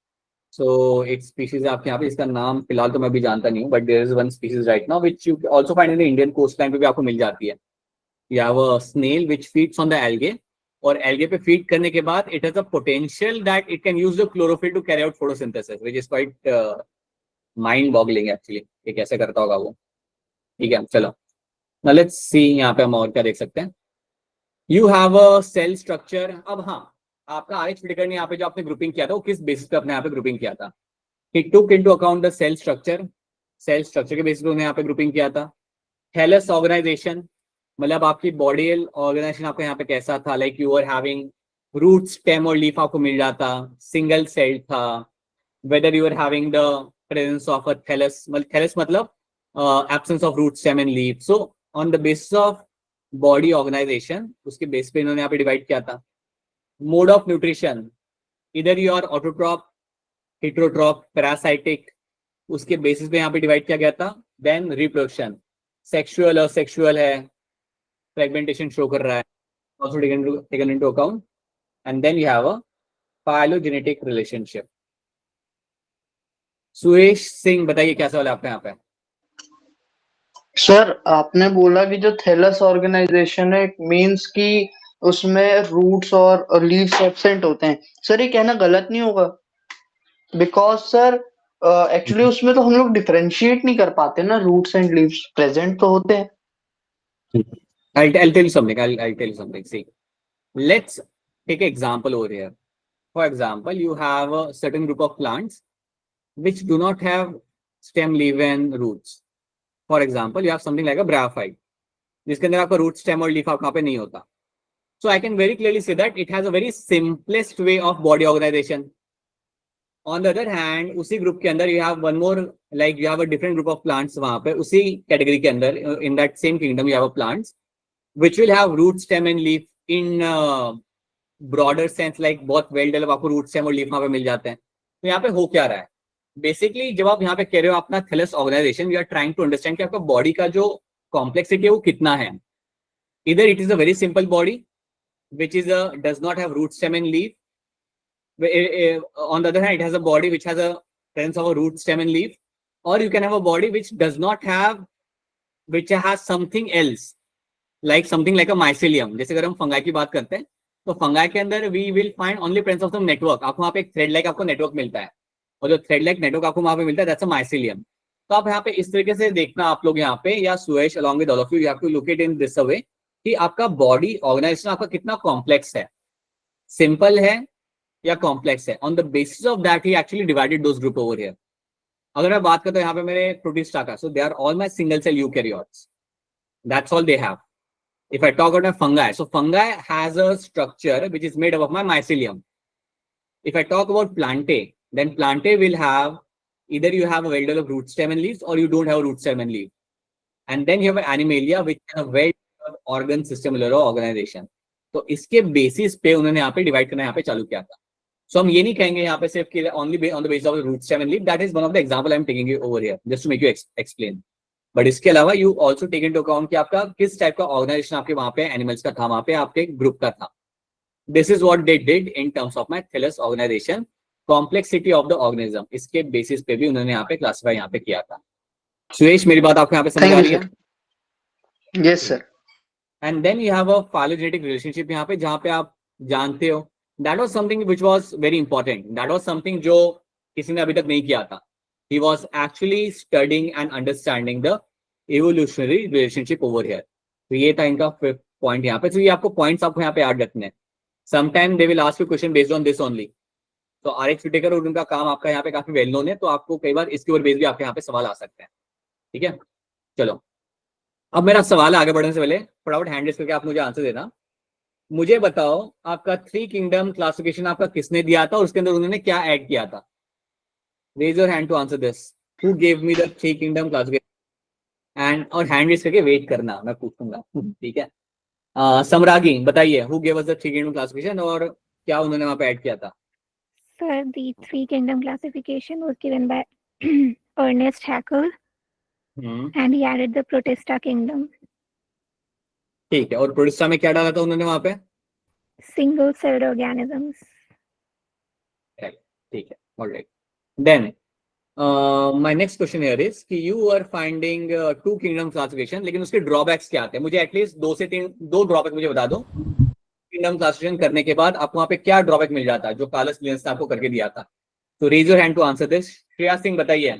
So एक स्पीशीज आपके यहाँ पे, इसका नाम फिलहाल तो मैं भी जानता नहीं हूँ, but there is one species right now which you also find in the Indian coast line पे भी आपको मिल जाती है. You have a snail which feeds on the algae, और algae पे feed करने के बाद it has a potential that it can use the chlorophyll to carry out photosynthesis, which is quite mind-boggling actually. ये कैसे करता होगा वो. ठीक है, चलो. Now let's see यहाँ पे हम और क्या देख सकते हैं. You have a cell structure. अब हाँ, आपका आरएच विटेकर ने यहाँ पे जो आपने ग्रुपिंग किया था वो किस बेसिस पे अपने यहाँ पे ग्रुपिंग किया था. He took into account the cell structure. Cell structure के बेसिस पे उन्होंने यहाँ पे ग्रुपिंग किया था. थैलस ऑर्गेनाइजेशन, मतलब आपकी बॉडी ऑर्गेनाइजेशन आपका यहाँ पे कैसा था. Like you are having root, stem और लीफ आपको मिल जाता, सिंगल सेल था. Whether you are having the presence of a thallus, thallus मतलब absence of root, stem and leaf. So on the basis of body organisation, उसके base पे इन्होंने यहाँ पे डिवाइड किया था. मोड ऑफ न्यूट्रिशन, इधर you are autotroph, heterotroph, parasitic, उसके बेसिस पे यहाँ पे डिवाइड किया गया था. देन रिप्रोडक्शन, सेक्सुअल और सेक्सुअल है, फ्रेगमेंटेशन शो कर रहा है, also taken into account. And then you have a phylogenetic relationship. Suresh Singh, बताइए क्या सवाल है आपका यहाँ पे. सर आपने बोला कि जो थैलस ऑर्गेनाइजेशन है, मींस कि उसमें रूट्स और लीव्स एब्सेंट होते हैं. सर ये कहना गलत नहीं होगा? बिकॉज सर एक्चुअली उसमें तो हम लोग डिफरेंशिएट नहीं कर पाते ना, रूट्स एंड लीव्स प्रेजेंट तो होते हैं. I'll tell you something. I'll tell you something. See, let's take an example over here. For example, you have a certain group of plants which do not have stem, leaf and roots. For example, you have something like a bryophyte, जिसके अंदर आपका root, stem और leaf आपका यहाँ पे नहीं होता. So I can very clearly say that it has a very simplest way of body organization. On the other hand, उसी group के अंदर you have one more, like you have a different group of plants वहाँ पे उसी category के अंदर, in that same kingdom you have a plants which will have root, stem and leaf in broader sense, like बहुत well developed आपको root, stem और leaf वहाँ पे मिल जाते हैं. तो यहाँ पे हो क्या रहा है? बेसिकली जब आप यहाँ पे कह रहे हो अपना thallus organisation, we are trying to understand कि आपका बॉडी का जो कॉम्प्लेक्सिटी है वो कितना है. इधर it is a very simple body which is does not have root, stem and leaf. On the other hand, it has a body which has a presence of a root, stem and leaf. Or you can have a body which does not have, which has something else, like something like a mycelium. जैसे अगर हम fungi की बात करते हैं तो fungi के अंदर we will find only presence of some network. आपको वहाँ पे एक थ्रेड लाइक आपको नेटवर्क मिलता है, और जो थ्रेड लाइक नेटवर्क आपको वहाँ पे मिलता है that's a mycelium. तो आप यहाँ पे इस तरीके से देखना आप लोग यहाँ पे, या Suresh along with all of you, you have to look it in this way कि आपका बॉडी ऑर्गेनाइजेशन आपका कितना कॉम्प्लेक्स है, सिंपल है या कॉम्प्लेक्स है. On the basis of that he actually divided those group over here. अगर मैं बात करता हूँ यहाँ पे मेरे प्रोटिस्टा का, so they are all my single cell eukaryotes, that's all they have. If I talk about my fungi, so fungi has a structure which is made up of my mycelium. If I talk about plantae, then plantae will have either you have a well developed root, stem and leaves, or you don't have a root, stem and leaf. And then you have an animalia which has a well developed organ system organization. तो इसके basis पे उन्होंने यहाँ पे divide करना यहाँ पे चालू किया था. सो हम ये नहीं कहेंगे यहाँ पे सिर्फ कि only on the basis of the root, stem and leaf. That is one of the example I am taking it over here just to make you explain. But इसके अलावा you also take into account कि आपका किस type का organisation आपके वहां पे animals का था, वहां पे आपके ग्रुप का था. This is what they did in terms of my thallus organisation, complexity of the organism. इसके बेसिस पे भी उन्होंने यहाँ पे क्लासिफाई यहाँ पे किया था. सुरेश, मेरी बात आपको यहाँ पे समझ आ रही है? Yes sir. And then you have a phylogenetic relationship यहाँ पे, जहाँ पे आप जानते हो that was something which was very important. That was something जो किसी ने अभी तक नहीं किया था. He was actually studying and understanding the evolutionary relationship over here. तो ये था इनका फिफ्थ पॉइंट यहाँ पे. तो ये आपको पॉइंट्स आपको यहाँ पे याद रखने हैं. Sometime they will ask you question based on this only. तो आरएच विटेकर और उनका काम आपका यहाँ पे काफी वेल नोन है, तो आपको कई बार इसके ऊपर बेस भी आपके यहाँ पे सवाल आ सकते हैं. ठीक है, चलो अब मेरा सवाल आगे बढ़ने से पहले फटाफट हैंड रेज करके आप मुझे आंसर देना. मुझे बताओ आपका 3 किंगडम क्लासिफिकेशन आपका किसने दिया था और उसके अंदर उन्होंने क्या ऐड किया था? Raise your hand to answer this. Who gave me the 3 kingdom classification? And और hand raise करके वेट करना, मैं पूछूंगा. ठीक है, समरागी बताइए, who gave us the 3 kingdom classification और क्या उन्होंने वहाँ पे ऐड किया था? Sir, the 3 kingdom classification was given by Ernest Haeckel, and he added the Protista kingdom. ठीक है, और प्रोटिस्टा में क्या डाला था उन्होंने वहां पे? Single celled organisms. ठीक है, alright. Then my next question here is कि you are finding two kingdom classification, लेकिन उसके ड्रॉबैक्स क्या आते हैं? मुझे एटलीस्ट 2 से 3 दो ड्रॉबैक मुझे बता दो। किंगडम क्लासिफिकेशन करने के बाद आपको वहां पे क्या ड्रॉबैक मिल जाता है जो कार्लस लिनेस ने आपको करके दिया था? तो raise your hand to answer this. Shreya Singh बताइए।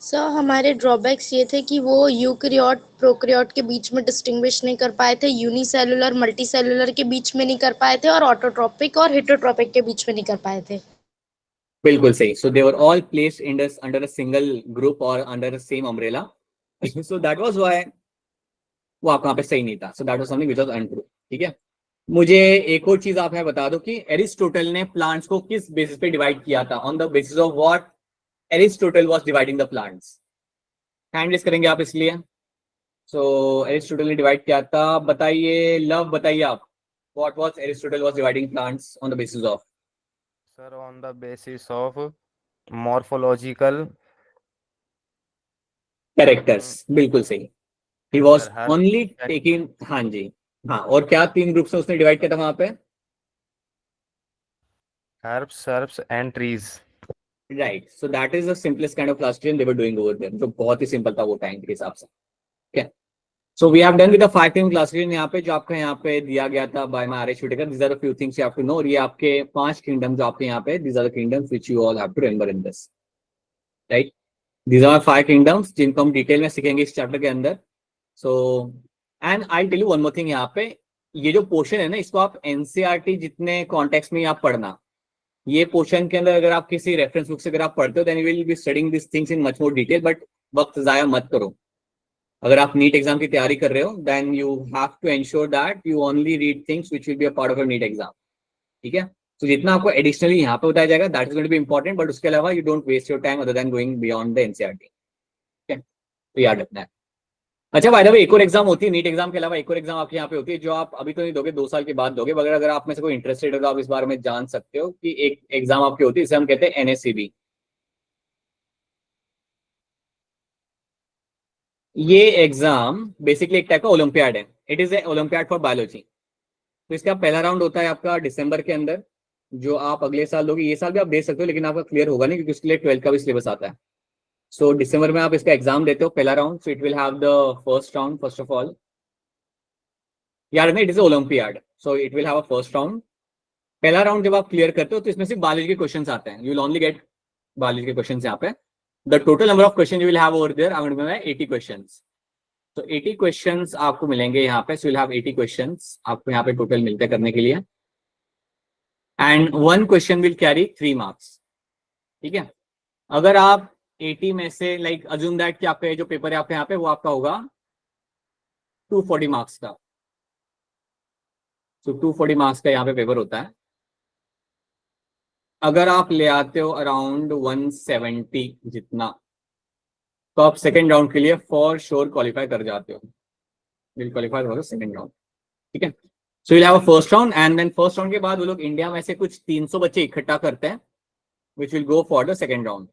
सर हमारे ड्रॉबैक्स ये थे कि वो यूकैरियोट प्रोकैरियोट के बीच में डिस्टिंग्विश नहीं कर पाए थे, यूनिसेलुलर मल्टीसेलुलर के बीच में नहीं कर पाए थे, और ऑटोट्रोपिक और हेटरोट्रोपिक के बीच में नहीं कर पाए थे। बिल्कुल सही। So they were all placed in under a single group और under the same umbrella. So that was why वो आपको वहां पे सही नहीं था। So that was something which was untrue. ठीक है, मुझे एक और चीज आप यहाँ बता दो कि एरिस्टोटल ने प्लांट्स को किस बेसिस पे डिवाइड किया था? On the basis of what Aristotle was dividing the plants? Hand raise करेंगे आप इसलिए। सो एरिस्टोटल ने डिवाइड किया था, बताइए लव, बताइए आप, what was Aristotle was dividing plants on the basis of? Sir on the basis of morphological characters, बिल्कुल सही। He was Sir, only taking, हाँ जी हाँ। और क्या 3 ग्रुप से उसने डिवाइड किया था वहां पे? herbs, shrubs and trees. Right, so that is the simplest kind of classification they were doing over there, जो बहुत ही सिंपल था वो टाइम के हिसाब से। ठीक है, so we have done with the 5 kingdom classification यहाँ पे, जो आपका यहाँ पे दिया गया था by my R H. Whittaker. These are the few things you have to know. और ये आपके 5 किंगडम जो आपके यहाँ पे, these are the kingdoms which you all have to remember in this, right? These are 5 kingdoms जिनको हम डिटेल में सीखेंगे इस चैप्टर के अंदर। सो and I tell you one more thing, यहाँ पे ये जो पोर्शन है ना, इसको आप एनसीईआरटी जितने कॉन्टेक्स्ट में आप पढ़ना, ये पोर्शन के अंदर अगर आप किसी रेफरेंस बुक से अगर आप पढ़ते हो then you will be studying this things in much more detail, but वक्त जाया मत करो। अगर आप नीट एग्जाम की तैयारी कर रहे हो then you have to ensure that you only read things which will be a part of your NEET exam. ठीक है, तो जितना आपको एडिशनली यहाँ पे बताया जाएगा that is going to be important, but उसके अलावा you don't waste your time other than going beyond the NCERT. ठीक है, तो याद रखना है। अच्छा, बाय द वे एक और एग्जाम होती है नीट एग्जाम के अलावा, एक और एग्जाम आपके यहाँ पे होती है जो आप अभी तो नहीं दोगे, 2 साल के बाद दोगे, मगर अगर आप में से कोई इंटरेस्टेड हो तो आप इस बारे में जान सकते हो कि एक एग्जाम आपकी होती है, इसे हम कहते हैं एनएससीबी। ये एग्जाम बेसिकली एक टाइप का ओलंपियाड है। It is a olympiad for biology. तो इसका पहला राउंड होता है आपका दिसंबर के अंदर, जो आप अगले साल दोगे। ये साल भी आप दे सकते हो लेकिन आपका क्लियर होगा नहीं, क्योंकि उसके लिए 12th का भी सिलेबस आता है। सो दिसंबर में आप इसका एग्जाम देते हो, पहला round. So it will have the first round first of all, यार ना, it is olympiad, so it will have a first round. पहला राउंड जब आप क्लियर करते हो तो इसमें सिर्फ बायोलॉजी के क्वेश्चंस आते हैं। You will only get biology के क्वेश्चंस यहाँ पे। The total number of question you will have over there, I am going to 80 questions. तो 80 क्वेश्चंस आपको मिलेंगे यहाँ पे। So you will have 80 questions आपको यहाँ पे टोटल मिलते करने के लिए, and 1 question will carry 3 marks. ठीक है, अगर आप 80 में से लाइक अज्यूम दैट कि आपका जो पेपर है आपके यहाँ पे वो आपका होगा 240 मार्क्स का। तो 240 मार्क्स का यहाँ पे पेपर होता है। अगर आप ले आते हो अराउंड 170 जितना, तो आप सेकेंड राउंड के लिए फॉर श्योर क्वालिफाई कर जाते हो, will qualify for the second round. ठीक है, so will have a first round, and then first round के बाद वो लोग इंडिया में से कुछ 300 बच्चे इकट्ठा करते हैं which will go for the second round.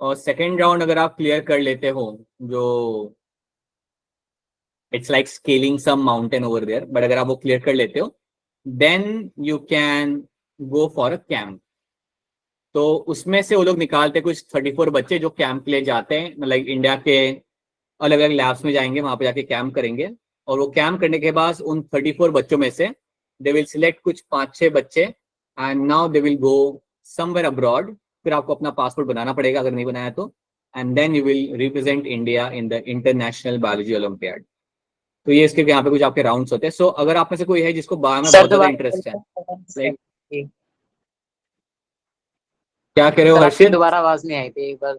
और सेकेंड राउंड अगर आप क्लियर कर लेते हो, जो it's like scaling some mountain over there, but अगर आप वो क्लियर कर लेते हो then you can go for a camp. तो उसमें से वो लोग निकालते कुछ 34 बच्चे जो कैंप के लिए जाते हैं, मतलब इंडिया के अलग अलग लैब्स में जाएंगे, वहां पे जाके कैंप करेंगे। और वो कैंप करने के बाद उन 34 बच्चों में से दे विल सिलेक्ट कुछ 5-6 बच्चे, and now they will go somewhere abroad. फिर आपको अपना पासपोर्ट बनाना पड़ेगा अगर नहीं बनाया तो, and then you will represent India in the International Biology Olympiad. तो ये इसके यहाँ पे कुछ आपके राउंड्स होते हैं। सो अगर आप में से कोई है जिसको बायो में बहुत ज्यादा इंटरेस्ट है, क्या कह रहे हो हर्षित? दोबारा आवाज नहीं आई थी, एक बार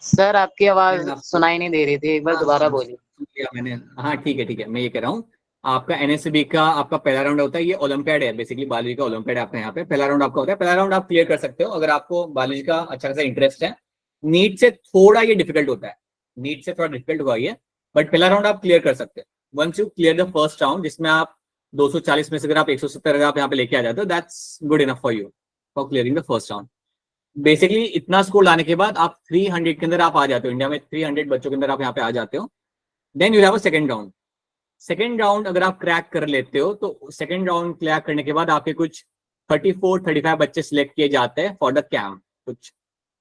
सर आपकी आवाज सुनाई नहीं दे रही थी, एक बार दोबारा बोलिए। मैंने, हाँ ठीक है, मैं ये कह रहा हूँ, आपका एनएसबी का आपका पहला राउंड होता है, ये ओलंपियाड है बेसिकली, बायोलॉजी का ओलंपियाड आपका यहाँ पे पहला राउंड आपका होता है। पहला राउंड आप क्लियर कर सकते हो अगर आपको बायोलॉजी का अच्छा खासा इंटरेस्ट है। नीट से थोड़ा ये डिफिकल्ट होता है, नीट से थोड़ा डिफिकल्ट हुआ ये, बट पहला राउंड आप क्लियर कर सकते हो। Once you clear the first round, जिसमें आप 240 में से अगर आप 170 अगर आप यहाँ पे लेके आ जाते हो, that's good enough for you for clearing the first round. Basically इतना स्कोर लाने के बाद आप 300 के अंदर आप आ जाते हो, इंडिया में 300 बच्चों के अंदर आप यहाँ पे आ जाते हो, then you have a second round. Second round अगर आप क्रैक कर लेते हो तो सेकंड राउंड क्रैक करने के बाद आपके कुछ 34-35 बच्चे सिलेक्ट किए जाते हैं फॉर द कैंप. कुछ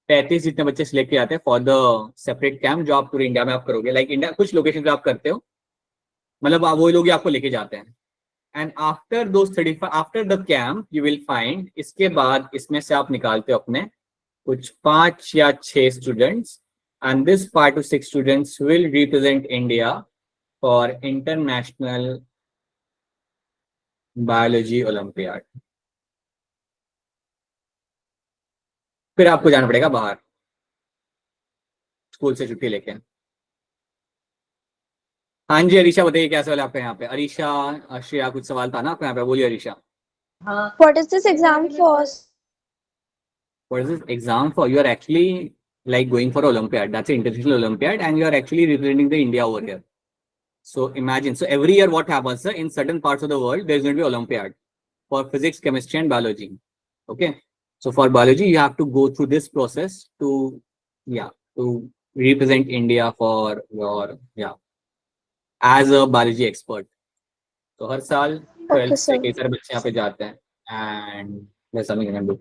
35 जितने बच्चे सिलेक्ट किए जाते हैं फॉर द सेपरेट कैंप जो आप पूरे इंडिया में आप करोगे. लाइक इंडिया कुछ लोकेशन पे आप करते हो, मतलब वो लोग ही आपको लेके जाते हैं. And after those 35 after the camp you will find, इसके बाद इसमें से आप निकालते हो अपने कुछ 5 या 6 students, and this 5 to 6 students will represent India for international Biology olympiad. फिर आपको जाना पड़ेगा बाहर स्कूल से छुट्टी लेके. हाँ जी अरीशा बताइए क्या सवाल है आपका यहाँ पे. अरीशा आश्रिया कुछ सवाल था ना आपका यहाँ पे, बोलिए Arisha. What is this exam for? What is this exam for? You are actually like going for Olympiad. That's an international Olympiad, and you are actually representing the India over here. So imagine. So every year, what happens? Sir, in certain parts of the world, there is going to be Olympiad for physics, chemistry, and biology. Okay. So for biology, you have to go through this process to represent India for your as a biology expert. तो हर साल 12th से कई सारे बच्चे यहाँ पे जाते हैं. एंड वैसा नहीं करना.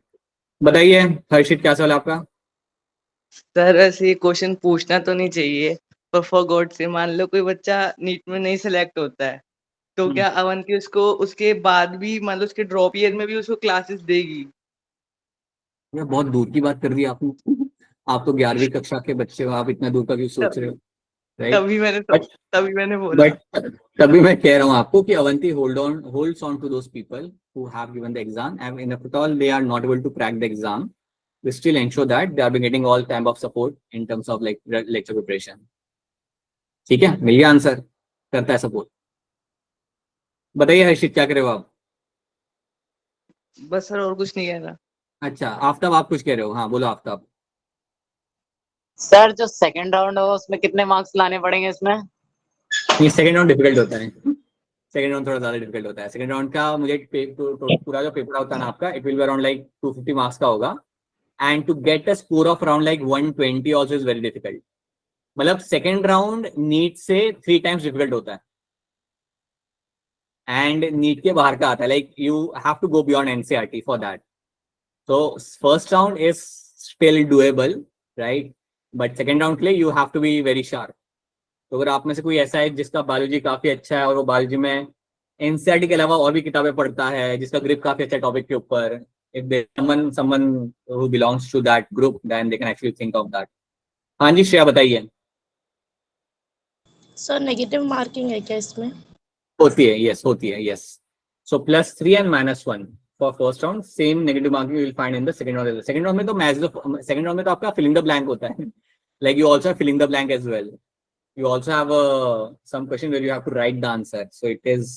बताइए हर्षित क्या सवाल है आपका. सर ऐसे क्वेश्चन पूछना तो नहीं चाहिए, पर फॉर गॉड से मान लो कोई बच्चा नीट में नहीं सिलेक्ट होता है, तो क्या अवंती उसको उसके बाद भी मान लो उसके ड्रॉप ईयर में भी उसको क्लासेस देगी? ये बहुत दूर की बात कर दी आपने. आप तो 11वीं कक्षा के बच्चे हो, आप इतना दूर का क्यों सोच रहे हो. तभी मैंने बोला. तभी मैं कह रहा हूँ आपको कि Avanti holds on to those people who have given the exam, and if at all they are not able to crack the exam, we still ensure that they are getting all type of support in terms of like lecture preparation. ठीक है, मिल गया answer. करता है support. बताइए हर्षित क्या करे हो आप. बस सर और कुछ नहीं कहना. अच्छा आफ्ताब आप कुछ कह रहे हो. हाँ बोलो आफ्ताब. सर जो सेकंड राउंड होगा उसमें कितने मार्क्स लाने पड़ेंगे इसमें? ये सेकंड राउंड डिफिकल्ट होता है. सेकंड राउंड थोड़ा ज्यादा डिफिकल्ट होता है. सेकंड राउंड का मुझे पूरा जो पेपर होता है ना आपका, it will be around like 250 marks का होगा. And to get a score of around like 120 also is very difficult. मतलब सेकंड राउंड नीट से 3 times डिफिकल्ट होता है, एंड नीट के बाहर का आता है. Like you have to go beyond NCERT for that. तो first round is still doable right, but second round के लिए you have to be very sharp. तो अगर आप में से कोई ऐसा है जिसका बायोलॉजी काफी अच्छा है और वो बायोलॉजी में एनसीईआरटी के अलावा और भी किताबें पढ़ता है, जिसका ग्रिप काफी अच्छा टॉपिक के ऊपर, if someone who belongs to that group, then they can actually think of that. हाँ जी श्रेया बताइए. सर नेगेटिव मार्किंग है क्या इसमें? होती है, yes होती है, yes. So +3 and -1 for first round. Same negative marking you will find in the second round. Second round में तो second round में तो आपका filling the blank होता है. Like you also have filling the blank as well. You also have some question where you have to write the answer. So it is,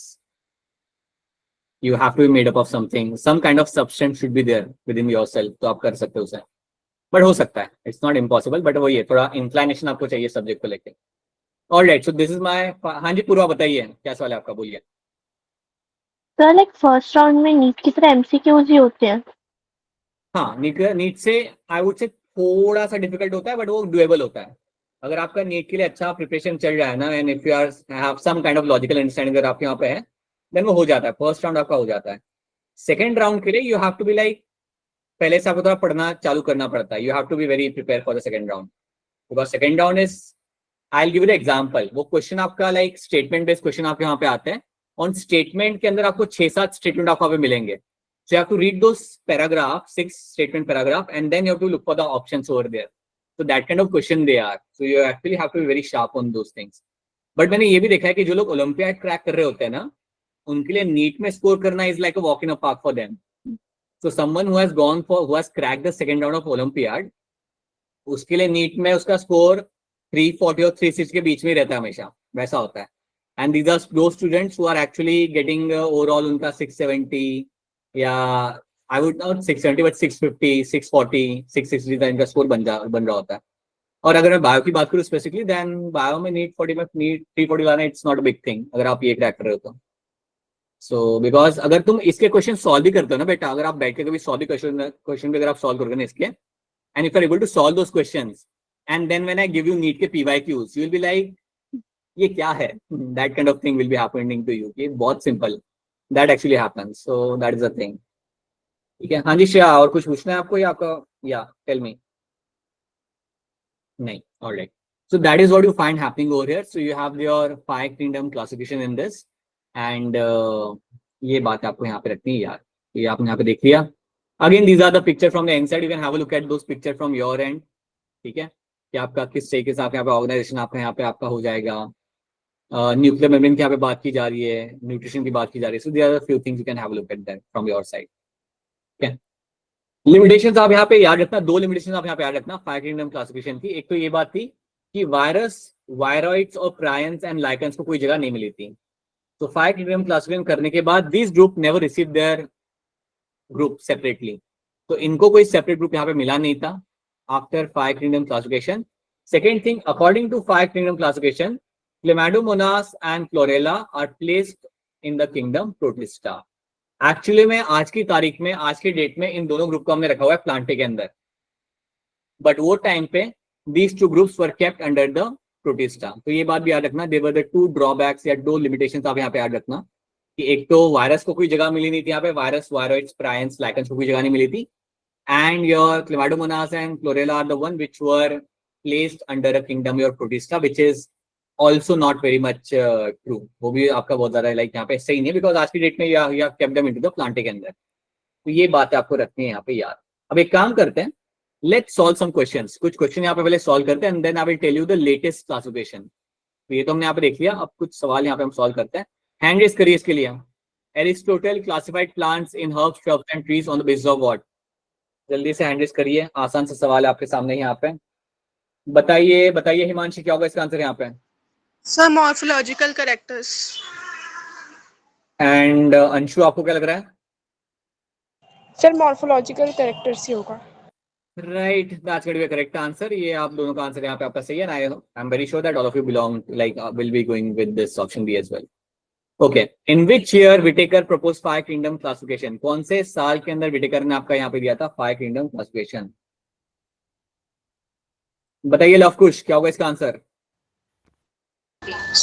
you have to be made up of something. Some kind of substance should be there within yourself. तो आप कर सकते हो उसे. But हो सकता है. It's not impossible. But वही है, थोड़ा inclination आपको चाहिए subject को लेके. Alright. So this is my. हाँ जी पूर्वा बताइए क्या सवाल है आपका, बोलिए. सर लाइक फर्स्ट राउंड में नीट की तरह एमसीक्यूज ही होते हैं? हाँ नीट से आई वुड से थोड़ा सा डिफिकल्ट होता है, बट वो डुएबल होता है. अगर आपका नीट के लिए अच्छा प्रिपरेशन चल रहा है ना, and if you are have some kind of logical understanding अगर आपके यहाँ पे है, देन वो हो जाता है. फर्स्ट राउंड आपका हो जाता है. सेकंड राउंड के लिए you have to be like, पहले से आपको थोड़ा पढ़ना चालू करना पड़ता है. You have to be very prepare for the second round, because second round is, I will give you example. वो क्वेश्चन आपका लाइक स्टेटमेंट बेस्ड क्वेश्चन आपके यहाँ पे आते हैं. ऑन स्टेटमेंट के अंदर आपको 6-7 स्टेटमेंट आपको यहाँ पे मिलेंगे. So you have to read those paragraphs, 6 statement paragraph, and then you have to look for the options over there. So that kind of question they are. So you actually have to be very sharp on those things. But मैंने ये भी देखा है कि जो लोग olympiad crack कर रहे होते हैं ना, उनके लिए नीट में स्कोर करना is like a walk in a park for them. So someone who has cracked the second round of Olympiad, उसके लिए नीट में उसका स्कोर 340 और 360 के बीच में रहता है हमेशा, वैसा होता है. And these are those students who are actually getting overall उनका 670 या I would not 670 but 650, 640, 660 का इनका स्कोर बन रहा होता है. और अगर मैं बायो की बात करूँ स्पेसिफिकली, देन बायो में नीट 340 लाना it's not a big thing अगर आप ये क्रैक कर रहे हो तो. सो बिकॉज अगर तुम इसके क्वेश्चन सॉल्व भी करते हो ना बेटा, अगर आप बैठ के कभी सॉल्व क्वेश्चन भी अगर आप सॉल्व करोगे ना इसके, and if you are able to solve those questions, and then when I give you NEET के PYQs, you will be like ये क्या है, that kind of thing will be happening to you, ये बहुत simple, that actually happens, so that is the thing. ठीक है, हाँ जी श्रेया, और कुछ पूछना है आपको या आपका, या टेल मी? नहीं, alright, so that is what you find happening over here. So you have your 5 kingdom classification in this, and ये बात आपको यहाँ पे रखनी है यार, ये आपने यहाँ पे देख लिया। Again these are the picture from the inside, you can have a look at those picture from your end, ठीक है, कि आपका किस तरीके से यहाँ पे ऑर्गेनाइजेशन आपका यहाँ पे आपका हो जाएगा। न्यूक्लियर मेम्ब्रेन की यहाँ पे बात की जा रही है, न्यूट्रिशन की बात की जा रही है, so there are few things you can have a look at that from your side. ठीक है, लिमिटेशंस आप यहाँ पे याद रखना, 2 लिमिटेशंस आप यहाँ पे याद रखना 5 किंगडम क्लासिफिकेशन की। एक तो ये बात थी कि वायरस, वायरॉइड्स और प्रायंस एंड लाइकेंस को कोई जगह नहीं मिली थी। तो 5 किंगडम क्लासिफिकेशन करने के बाद this group never receive there group separately, तो इनको कोई सेपरेट ग्रुप यहाँ पे मिला नहीं था after 5 kingdom classification. Second thing, according to 5 kingdom classification, Chlamydomonas and Chlorella are placed in the kingdom Protista. Actually में आज की तारीख में, आज की डेट में इन दोनों ग्रुप को हमने रखा हुआ है प्लांटे के अंदर, बट वो टाइम पे these 2 groups were kept under the protista। तो ये बात भी याद रखना, there were the 2 drawbacks या 2 limitations आप यहाँ पे याद रखना, कि एक तो वायरस को कोई जगह मिली नहीं थी यहाँ पे, वायरस, वायरॉइड्स, प्रायंस, लाइकेंस को कोई जगह नहीं मिली थी, and your Chlamydomonas and Chlorella are the one which were placed under a kingdom your protista, which is also not very much true। वो भी आपका बहुत ज्यादा लाइक यहाँ पे सही नहीं है, बिकॉज आज की डेट में you have kept them into the Plantae के अंदर। तो ये बातें आपको रखनी है यहाँ पे याद। अब एक काम करते हैं, let's solve some questions, कुछ क्वेश्चन यहाँ पे पहले सॉल्व करते हैं, and then I will tell you the latest classification। तो ये तो हमने यहाँ पे देख लिया, अब कुछ सवाल यहाँ पे हम सॉल्व करते हैं। हैंड रेज करिए इसके लिए। Aristotle classified plants in herbs, shrubs and trees on the basis of what? जल्दी से हैंड रेज करिए, आसान सा सवाल है आपके सामने यहाँ पे। बताइए बताइए हिमांशी, क्या होगा इसका आंसर यहाँ पे? Sir morphological characters. And Anshu, आपको क्या लग रहा है? सर मॉर्फोलॉजिकल कैरेक्टर्स ही होगा। Right, that's going to be a correct answer। ये आप दोनों का आंसर यहाँ पे आपका सही है। I'm very sure that all of you belong, like, will be going with this option B as well। Okay, in which year Whittaker proposed 5 kingdom classification? कौन से साल के अंदर Whittaker ने आपका यहाँ पे दिया था 5 kingdom classification? बताइए लवकुश, क्या होगा इसका आंसर?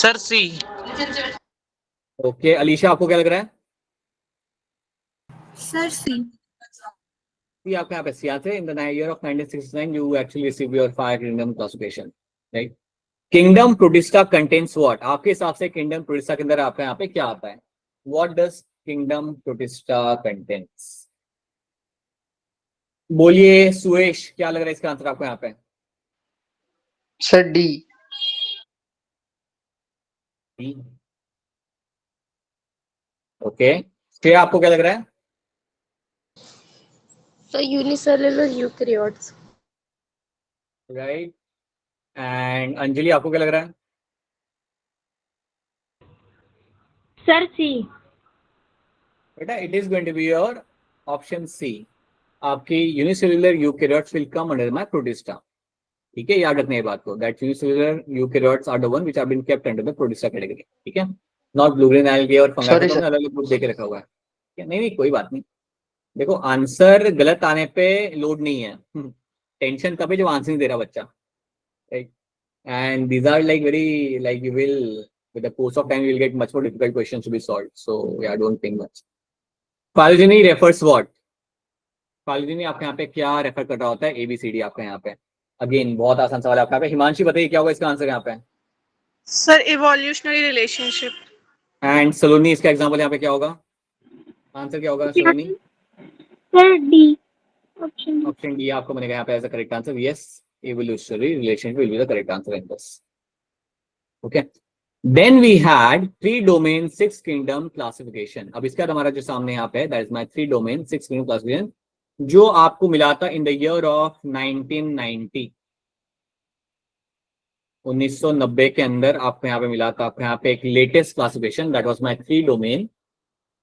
सर सी। ओके, अलीशा, आपको क्या लग रहा है? सर सी। आपका यहाँ पे सी आंसर है। In the year of 1969 you actually receive your 5 kingdom classification, right? Kingdom Protista contains what? आपके हिसाब से Kingdom Protista के अंदर आपका यहाँ पे क्या आता है? What does Kingdom Protista contains? बोलिए सुरेश, क्या लग रहा है इसका आंसर आपको यहाँ पे? Sir D. ओके, श्रेया, आपको क्या लग रहा है? So unicellular eukaryotes। Right, and Anjali, आपको क्या लग रहा है? Sir C. बेटा, it is going to be your option C. आपकी unicellular eukaryotes will come under my Protista. ठीक है, याद रखना ये बात को, that unicellular eukaryotes are the one which have been kept under the Protista category. ठीक है, नॉट ब्लू ग्रीन एल्गे और फंगाई, तो अलग अलग ग्रुप देके रखा हुआ है। नहीं नहीं, कोई बात नहीं। देखो, आंसर गलत आने पे लोड नहीं है, टेंशन तब है जब आंसर नहीं दे रहा बच्चा, right? And these are like very, like you will with the course of time you will get much more difficult questions to be solved, so ya don't think much. Phylogeny refers what? Phylogeny आपके यहाँ पे क्या refer कर रहा होता है? ABCD आपका यहाँ पे। अगेन बहुत आसान सवाल है आपका यहाँ पे। हिमांशी, बताइए क्या होगा इसका आंसर यहाँ पे? Sir evolutionary relationship. And Saloni, इसका एग्जांपल यहाँ पे क्या होगा? आंसर क्या होगा Saloni? Sir D, option D आपको मिलेगा यहाँ पे as a correct answer. Yes, evolutionary relationship will be the correct answer in this। Okay, then we had 3 domain 6 kingdom classification। अब इसका हमारा जो सामने यहाँ पे that is my 3 domain 6 kingdom classification, जो आपको मिला था in the year of 1990। 1990 के अंदर आपको यहाँ पे मिला था, आपको यहाँ पे एक latest classification, that was my 3 domain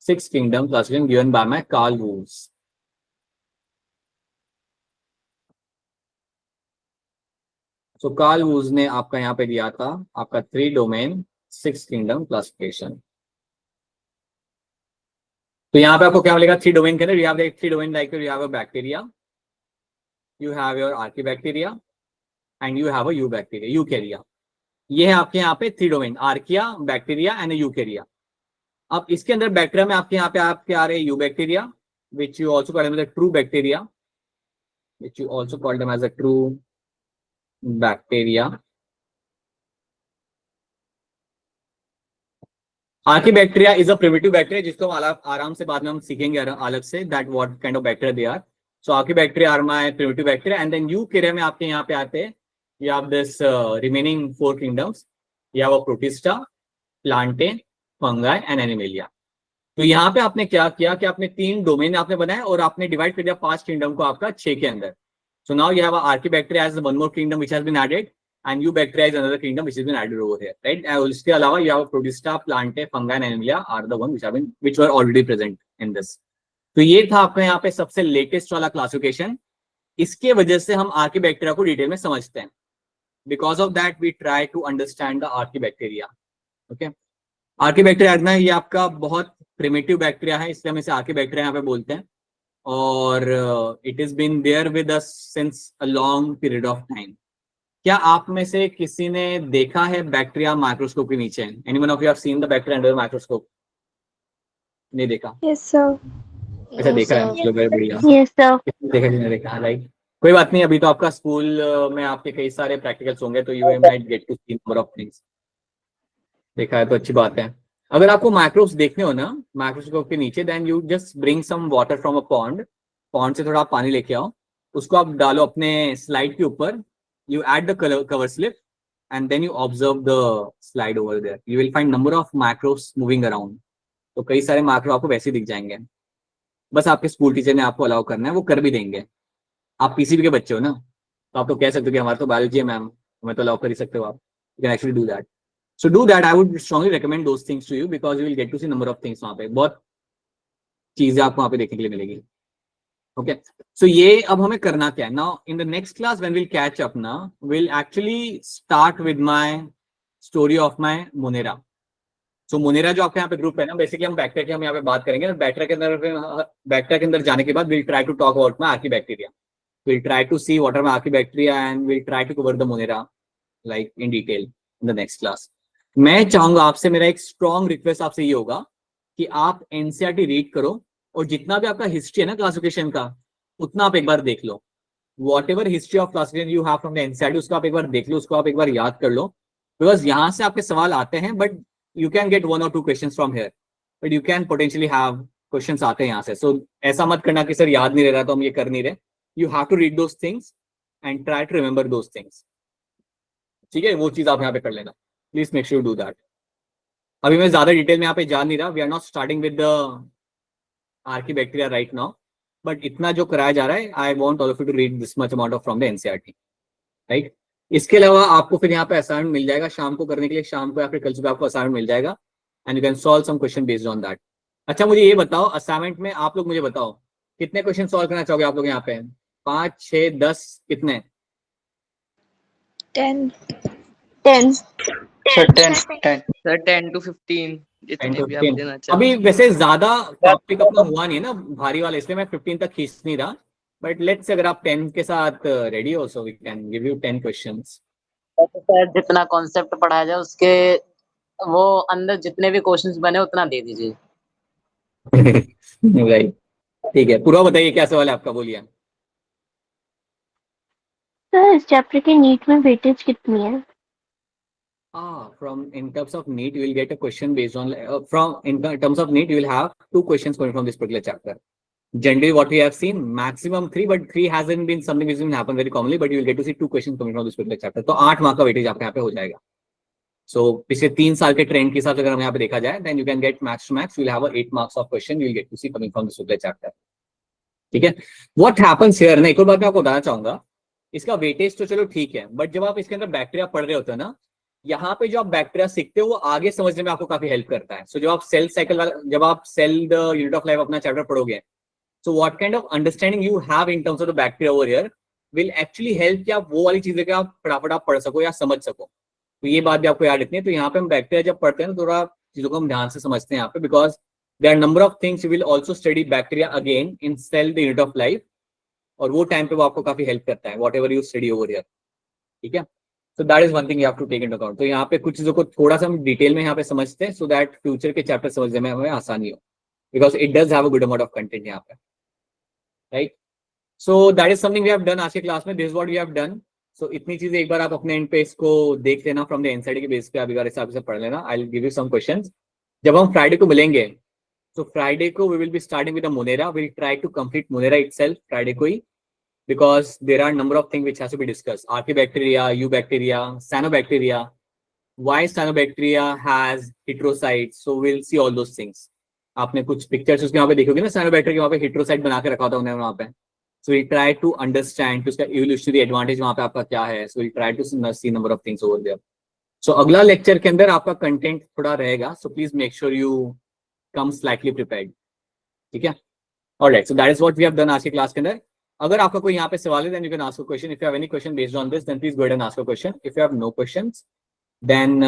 6 kingdom classification given by my Carl Woese। तो कार्ल वूज ने आपका यहाँ पे दिया था आपका 3 डोमेन 6 किंगडम क्लासिफिकेशन। तो यहाँ पे आपको क्या मिलेगा 3 डोमेन के अंदर? You have 3 domain, like you have a bacteria, you have your archaebacteria and you have a eubacteria, यूकैरिया। ये है आपके यहाँ पे 3 domain, archaea, bacteria and Eukarya. अब इसके अंदर बैक्टीरिया में आपके यहाँ पे आपके आ रहे हैं eubacteria, which you also call them as a true bacteria, which you also call them as a true bacteria. Archaebacteria is a primitive bacteria, जिसको हम आराम से बाद में हम सीखेंगे अलग से, that what kind of bacteria they are. So archaebacteria are my primitive bacteria, and then Eukarya में आपके यहाँ पे आते हैं, you have this remaining 4 kingdoms. You have a protista, plantae, fungi and animalia. तो यहाँ पे आपने क्या किया कि आपने 3 डोमेन आपने बनाए और आपने डिवाइड कर दिया 5 किंगडम को आपका 6 के अंदर। So now you have Archaebacteria as one more kingdom which has been added, and Eubacteria is another kingdom which has been added over here, right? And उसके अलावा you have Protista, Plantae, Fungi and Animalia are the one which were already present in this. तो ये था आपका यहाँ पे सबसे latest वाला क्लासिफिकेशन। इसके वजह से हम आर्कीबैक्टीरिया को डिटेल में समझते हैं। Because of that, we try to understand the Archaebacteria. Okay, Archaebacteria ये आपका बहुत प्रिमिटिव बैक्टीरिया है, इसलिए हम इसे आर्कीबैक्टीरिया यहाँ पे बोलते हैं, और it is been there with us since a long period of time. क्या आप में से किसी ने देखा है बैक्टीरिया माइक्रोस्कोप के नीचे? Anyone of you have seen the bacteria under microscope? नहीं देखा? Yes, sir. अच्छा, देखा है, चलो very बढ़िया। Yes, sir. देखा नहीं देखा, राइट? कोई बात नहीं, अभी तो आपका स्कूल में आपके कई सारे प्रैक्टिकल्स होंगे, तो you might get to see number of things. देखा है तो अच्छी बात है। अगर आपको माइक्रोब्स देखने हो ना माइक्रोस्कोप के नीचे, then you just bring some water from a pond से थोड़ा आप पानी लेके आओ, उसको आप डालो अपने स्लाइड के ऊपर, you add the cover slip and then you observe the slide over there, you will find number of microbes moving around. तो कई सारे माइक्रो आपको वैसे दिख जाएंगे, बस आपके स्कूल टीचर ने आपको अलाउ करना है, वो कर भी देंगे। आप पीसीबी के बच्चे हो ना, तो आप तो कह सकते हो कि हमारा तो बायोलॉजी है मैम, हमें तो अलाउ कर ही सकते हो आप। You can actually do that. So do that, I would strongly recommend those things to you, because you will get to see number of things. वहाँ पे बहुत चीजें आपको वहाँ पे देखने के लिए मिलेगी। ओके, सो ये अब हमें करना क्या है now in the next class when will catch up ना, will actually start with my story of my Monera. So monera जो आपके यहाँ पे ग्रुप है ना, बेसिकली हम बैक्टीरिया की हम यहाँ पे बात करेंगे। बैक्टीरिया के अंदर जाने के बाद will try to talk about my archaebacteria, we'll try to see what are my archaebacteria and we'll try to cover the monera like in detail in the next class. मैं चाहूंगा आपसे, मेरा एक स्ट्रॉन्ग रिक्वेस्ट आपसे ये होगा कि आप एनसीईआरटी रीड करो, और जितना भी आपका हिस्ट्री है ना क्लासिफिकेशन का, उतना आप एक बार देख लो। Whatever history of classification you have from the NCERT, उसको आप एक बार देख लो, उसको आप एक बार याद कर लो, बिकॉज यहाँ से आपके सवाल आते हैं, but you can get 1 or 2 questions from here, but you can potentially have questions आते हैं यहाँ से। सो ऐसा मत करना कि सर याद नहीं रह रहा तो हम ये कर नहीं रहे। You have to read those things and try to remember those things. ठीक है, वो चीज आप यहाँ पे कर लेना, please make sure do that. अभी मैं ज्यादा डिटेल में यहाँ पे जा नहीं रहा, we are not starting with the archaebacteria right now, but इतना जो कराया जा रहा है, I want all of you to read this much amount of from the NCERT, right? इसके अलावा आपको फिर यहाँ पे असाइनमेंट मिल जाएगा शाम को करने के लिए, शाम को या फिर कल सुबह आपको असाइनमेंट मिल जाएगा and you can solve some question based on that. अच्छा, मुझे ये बताओ, असाइनमेंट में आप लोग मुझे बताओ कितने क्वेश्चन सॉल्व करना चाहोगे आप लोग यहाँ पे? 5, 6, 10 कितने? 10. 10 सर, 10 सर 10 to 15 जितने भी आप देना चाहें। अभी वैसे ज्यादा टॉपिक अपना हुआ नहीं है ना भारी वाला, इसलिए मैं 15 तक खींच नहीं रहा, बट लेट्स अगर आप 10 के साथ रेडी हो, so we can give you 10 questions. Sir जितना कॉन्सेप्ट पढ़ाया जाए उसके वो अंदर जितने भी क्वेश्चंस बने उतना दे दीजिए। राइट, ठीक है। पूरा बताइए क्या सवाल है आपका, बोलिए। सर इस चैप्टर के नीट में वेटेज कितनी है? From in terms of NEET, you will get a question based on in terms of NEET, you will have 2 questions coming from this particular chapter. Generally, what we have seen, maximum 3, but 3 hasn't been something which will happen very commonly, but you will get to see 2 questions coming from this particular chapter. तो 8 mark का weightage आपके यहाँ पे हो जाएगा। So पिछले 3 साल के ट्रेंड के हिसाब से अगर हम यहाँ पे देखा जाए, then you can get max to max, you will have a 8 marks of question you will get to see coming from this particular chapter. ठीक है? What happens here ना, एक और बात मैं आपको बताना चाहूंगा, इसका वेटेज तो चलो ठीक है, बट जब आप इसके अंदर बैक्टीरिया पढ़ रहे होते हैं ना, यहाँ पे जो आप बैक्टीरिया सीखते हो वो आगे समझने में आपको काफी हेल्प करता है। सो जब आप सेल साइकिल वाला, जब आप cell the unit of life अपना चैप्टर पढ़ोगे, so what kind of understanding you have in terms of the bacteria over here will actually help कि आप वो वाली चीजें का आप फटाफट आप पढ़ सको या समझ सको। तो ये बात भी आपको याद रखनी है। तो यहाँ पे हम बैक्टीरिया जब पढ़ते हैं ना, थोड़ा चीजों को हम ध्यान से समझते हैं यहाँ पे, because there are number of things you will also study bacteria again in cell the unit of life, और वो टाइम पे वो आपको काफी हेल्प करता है, what ever you study over here. ठीक है, So that is one thing you have to take into account. तो यहाँ पे कुछ चीजों को थोड़ा सा हम डिटेल में यहाँ पे समझते हैं, so that फ्यूचर के चैप्टर समझने में हमें आसानी हो, because it does have a good amount of content यहाँ पे, right? So that is something we have done आज के क्लास में. This is what we have done. So इतनी चीजें एक बार आप अपने एंड पे इसको देख लेना फ्रॉम द एनसीईआरटी के बेस पे, आप एक बार हिसाब से पढ़ लेना. I will give you some questions. जब हम फ्राइडे को मिलेंगे, तो फ्राइडे को we will be starting with Monera. We'll try to complete Monera itself Friday को ही, because there are number of things which has to be discussed. Archaebacteria, Eubacteria, Cyanobacteria, why Cyanobacteria has heterocytes. So we'll see all those things. आपने कुछ pictures उसके वहाँ पे देखोगे ना, Cyanobacteria के वहाँ पे हेटेरोसाइट बना के रखा होता है उन्होंने वहाँ पे. So we try to understand उसका evolutionary advantage वहाँ पे आपका क्या है. So we try to see number of things over there. So अगला लेक्चर के अंदर आपका कंटेंट थोड़ा रहेगा. So please make sure you come slightly prepared. ठीक है? Alright. So that is what we have done आज के क्लास के अंदर. अगर आपका कोई यहाँ पे सवाल है, then you can ask a question. If you have any question based on this, then please go ahead and ask a question. If you have no questions, then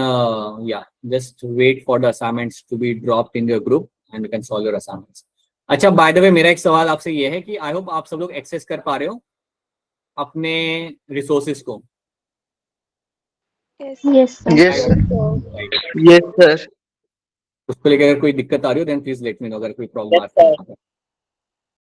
yeah, just wait for the assignments to be dropped in your group and you can solve your assignments. अच्छा, by the way मेरा एक सवाल आपसे ये है कि I hope आप सब लोग एक्सेस कर पा रहे हो अपने रिसोर्सेज को. Yes, sir. Yes, sir. उसको लेकर अगर कोई दिक्कत आ रही हो, then please let me know. अगर कोई प्रॉब्लम आ रही है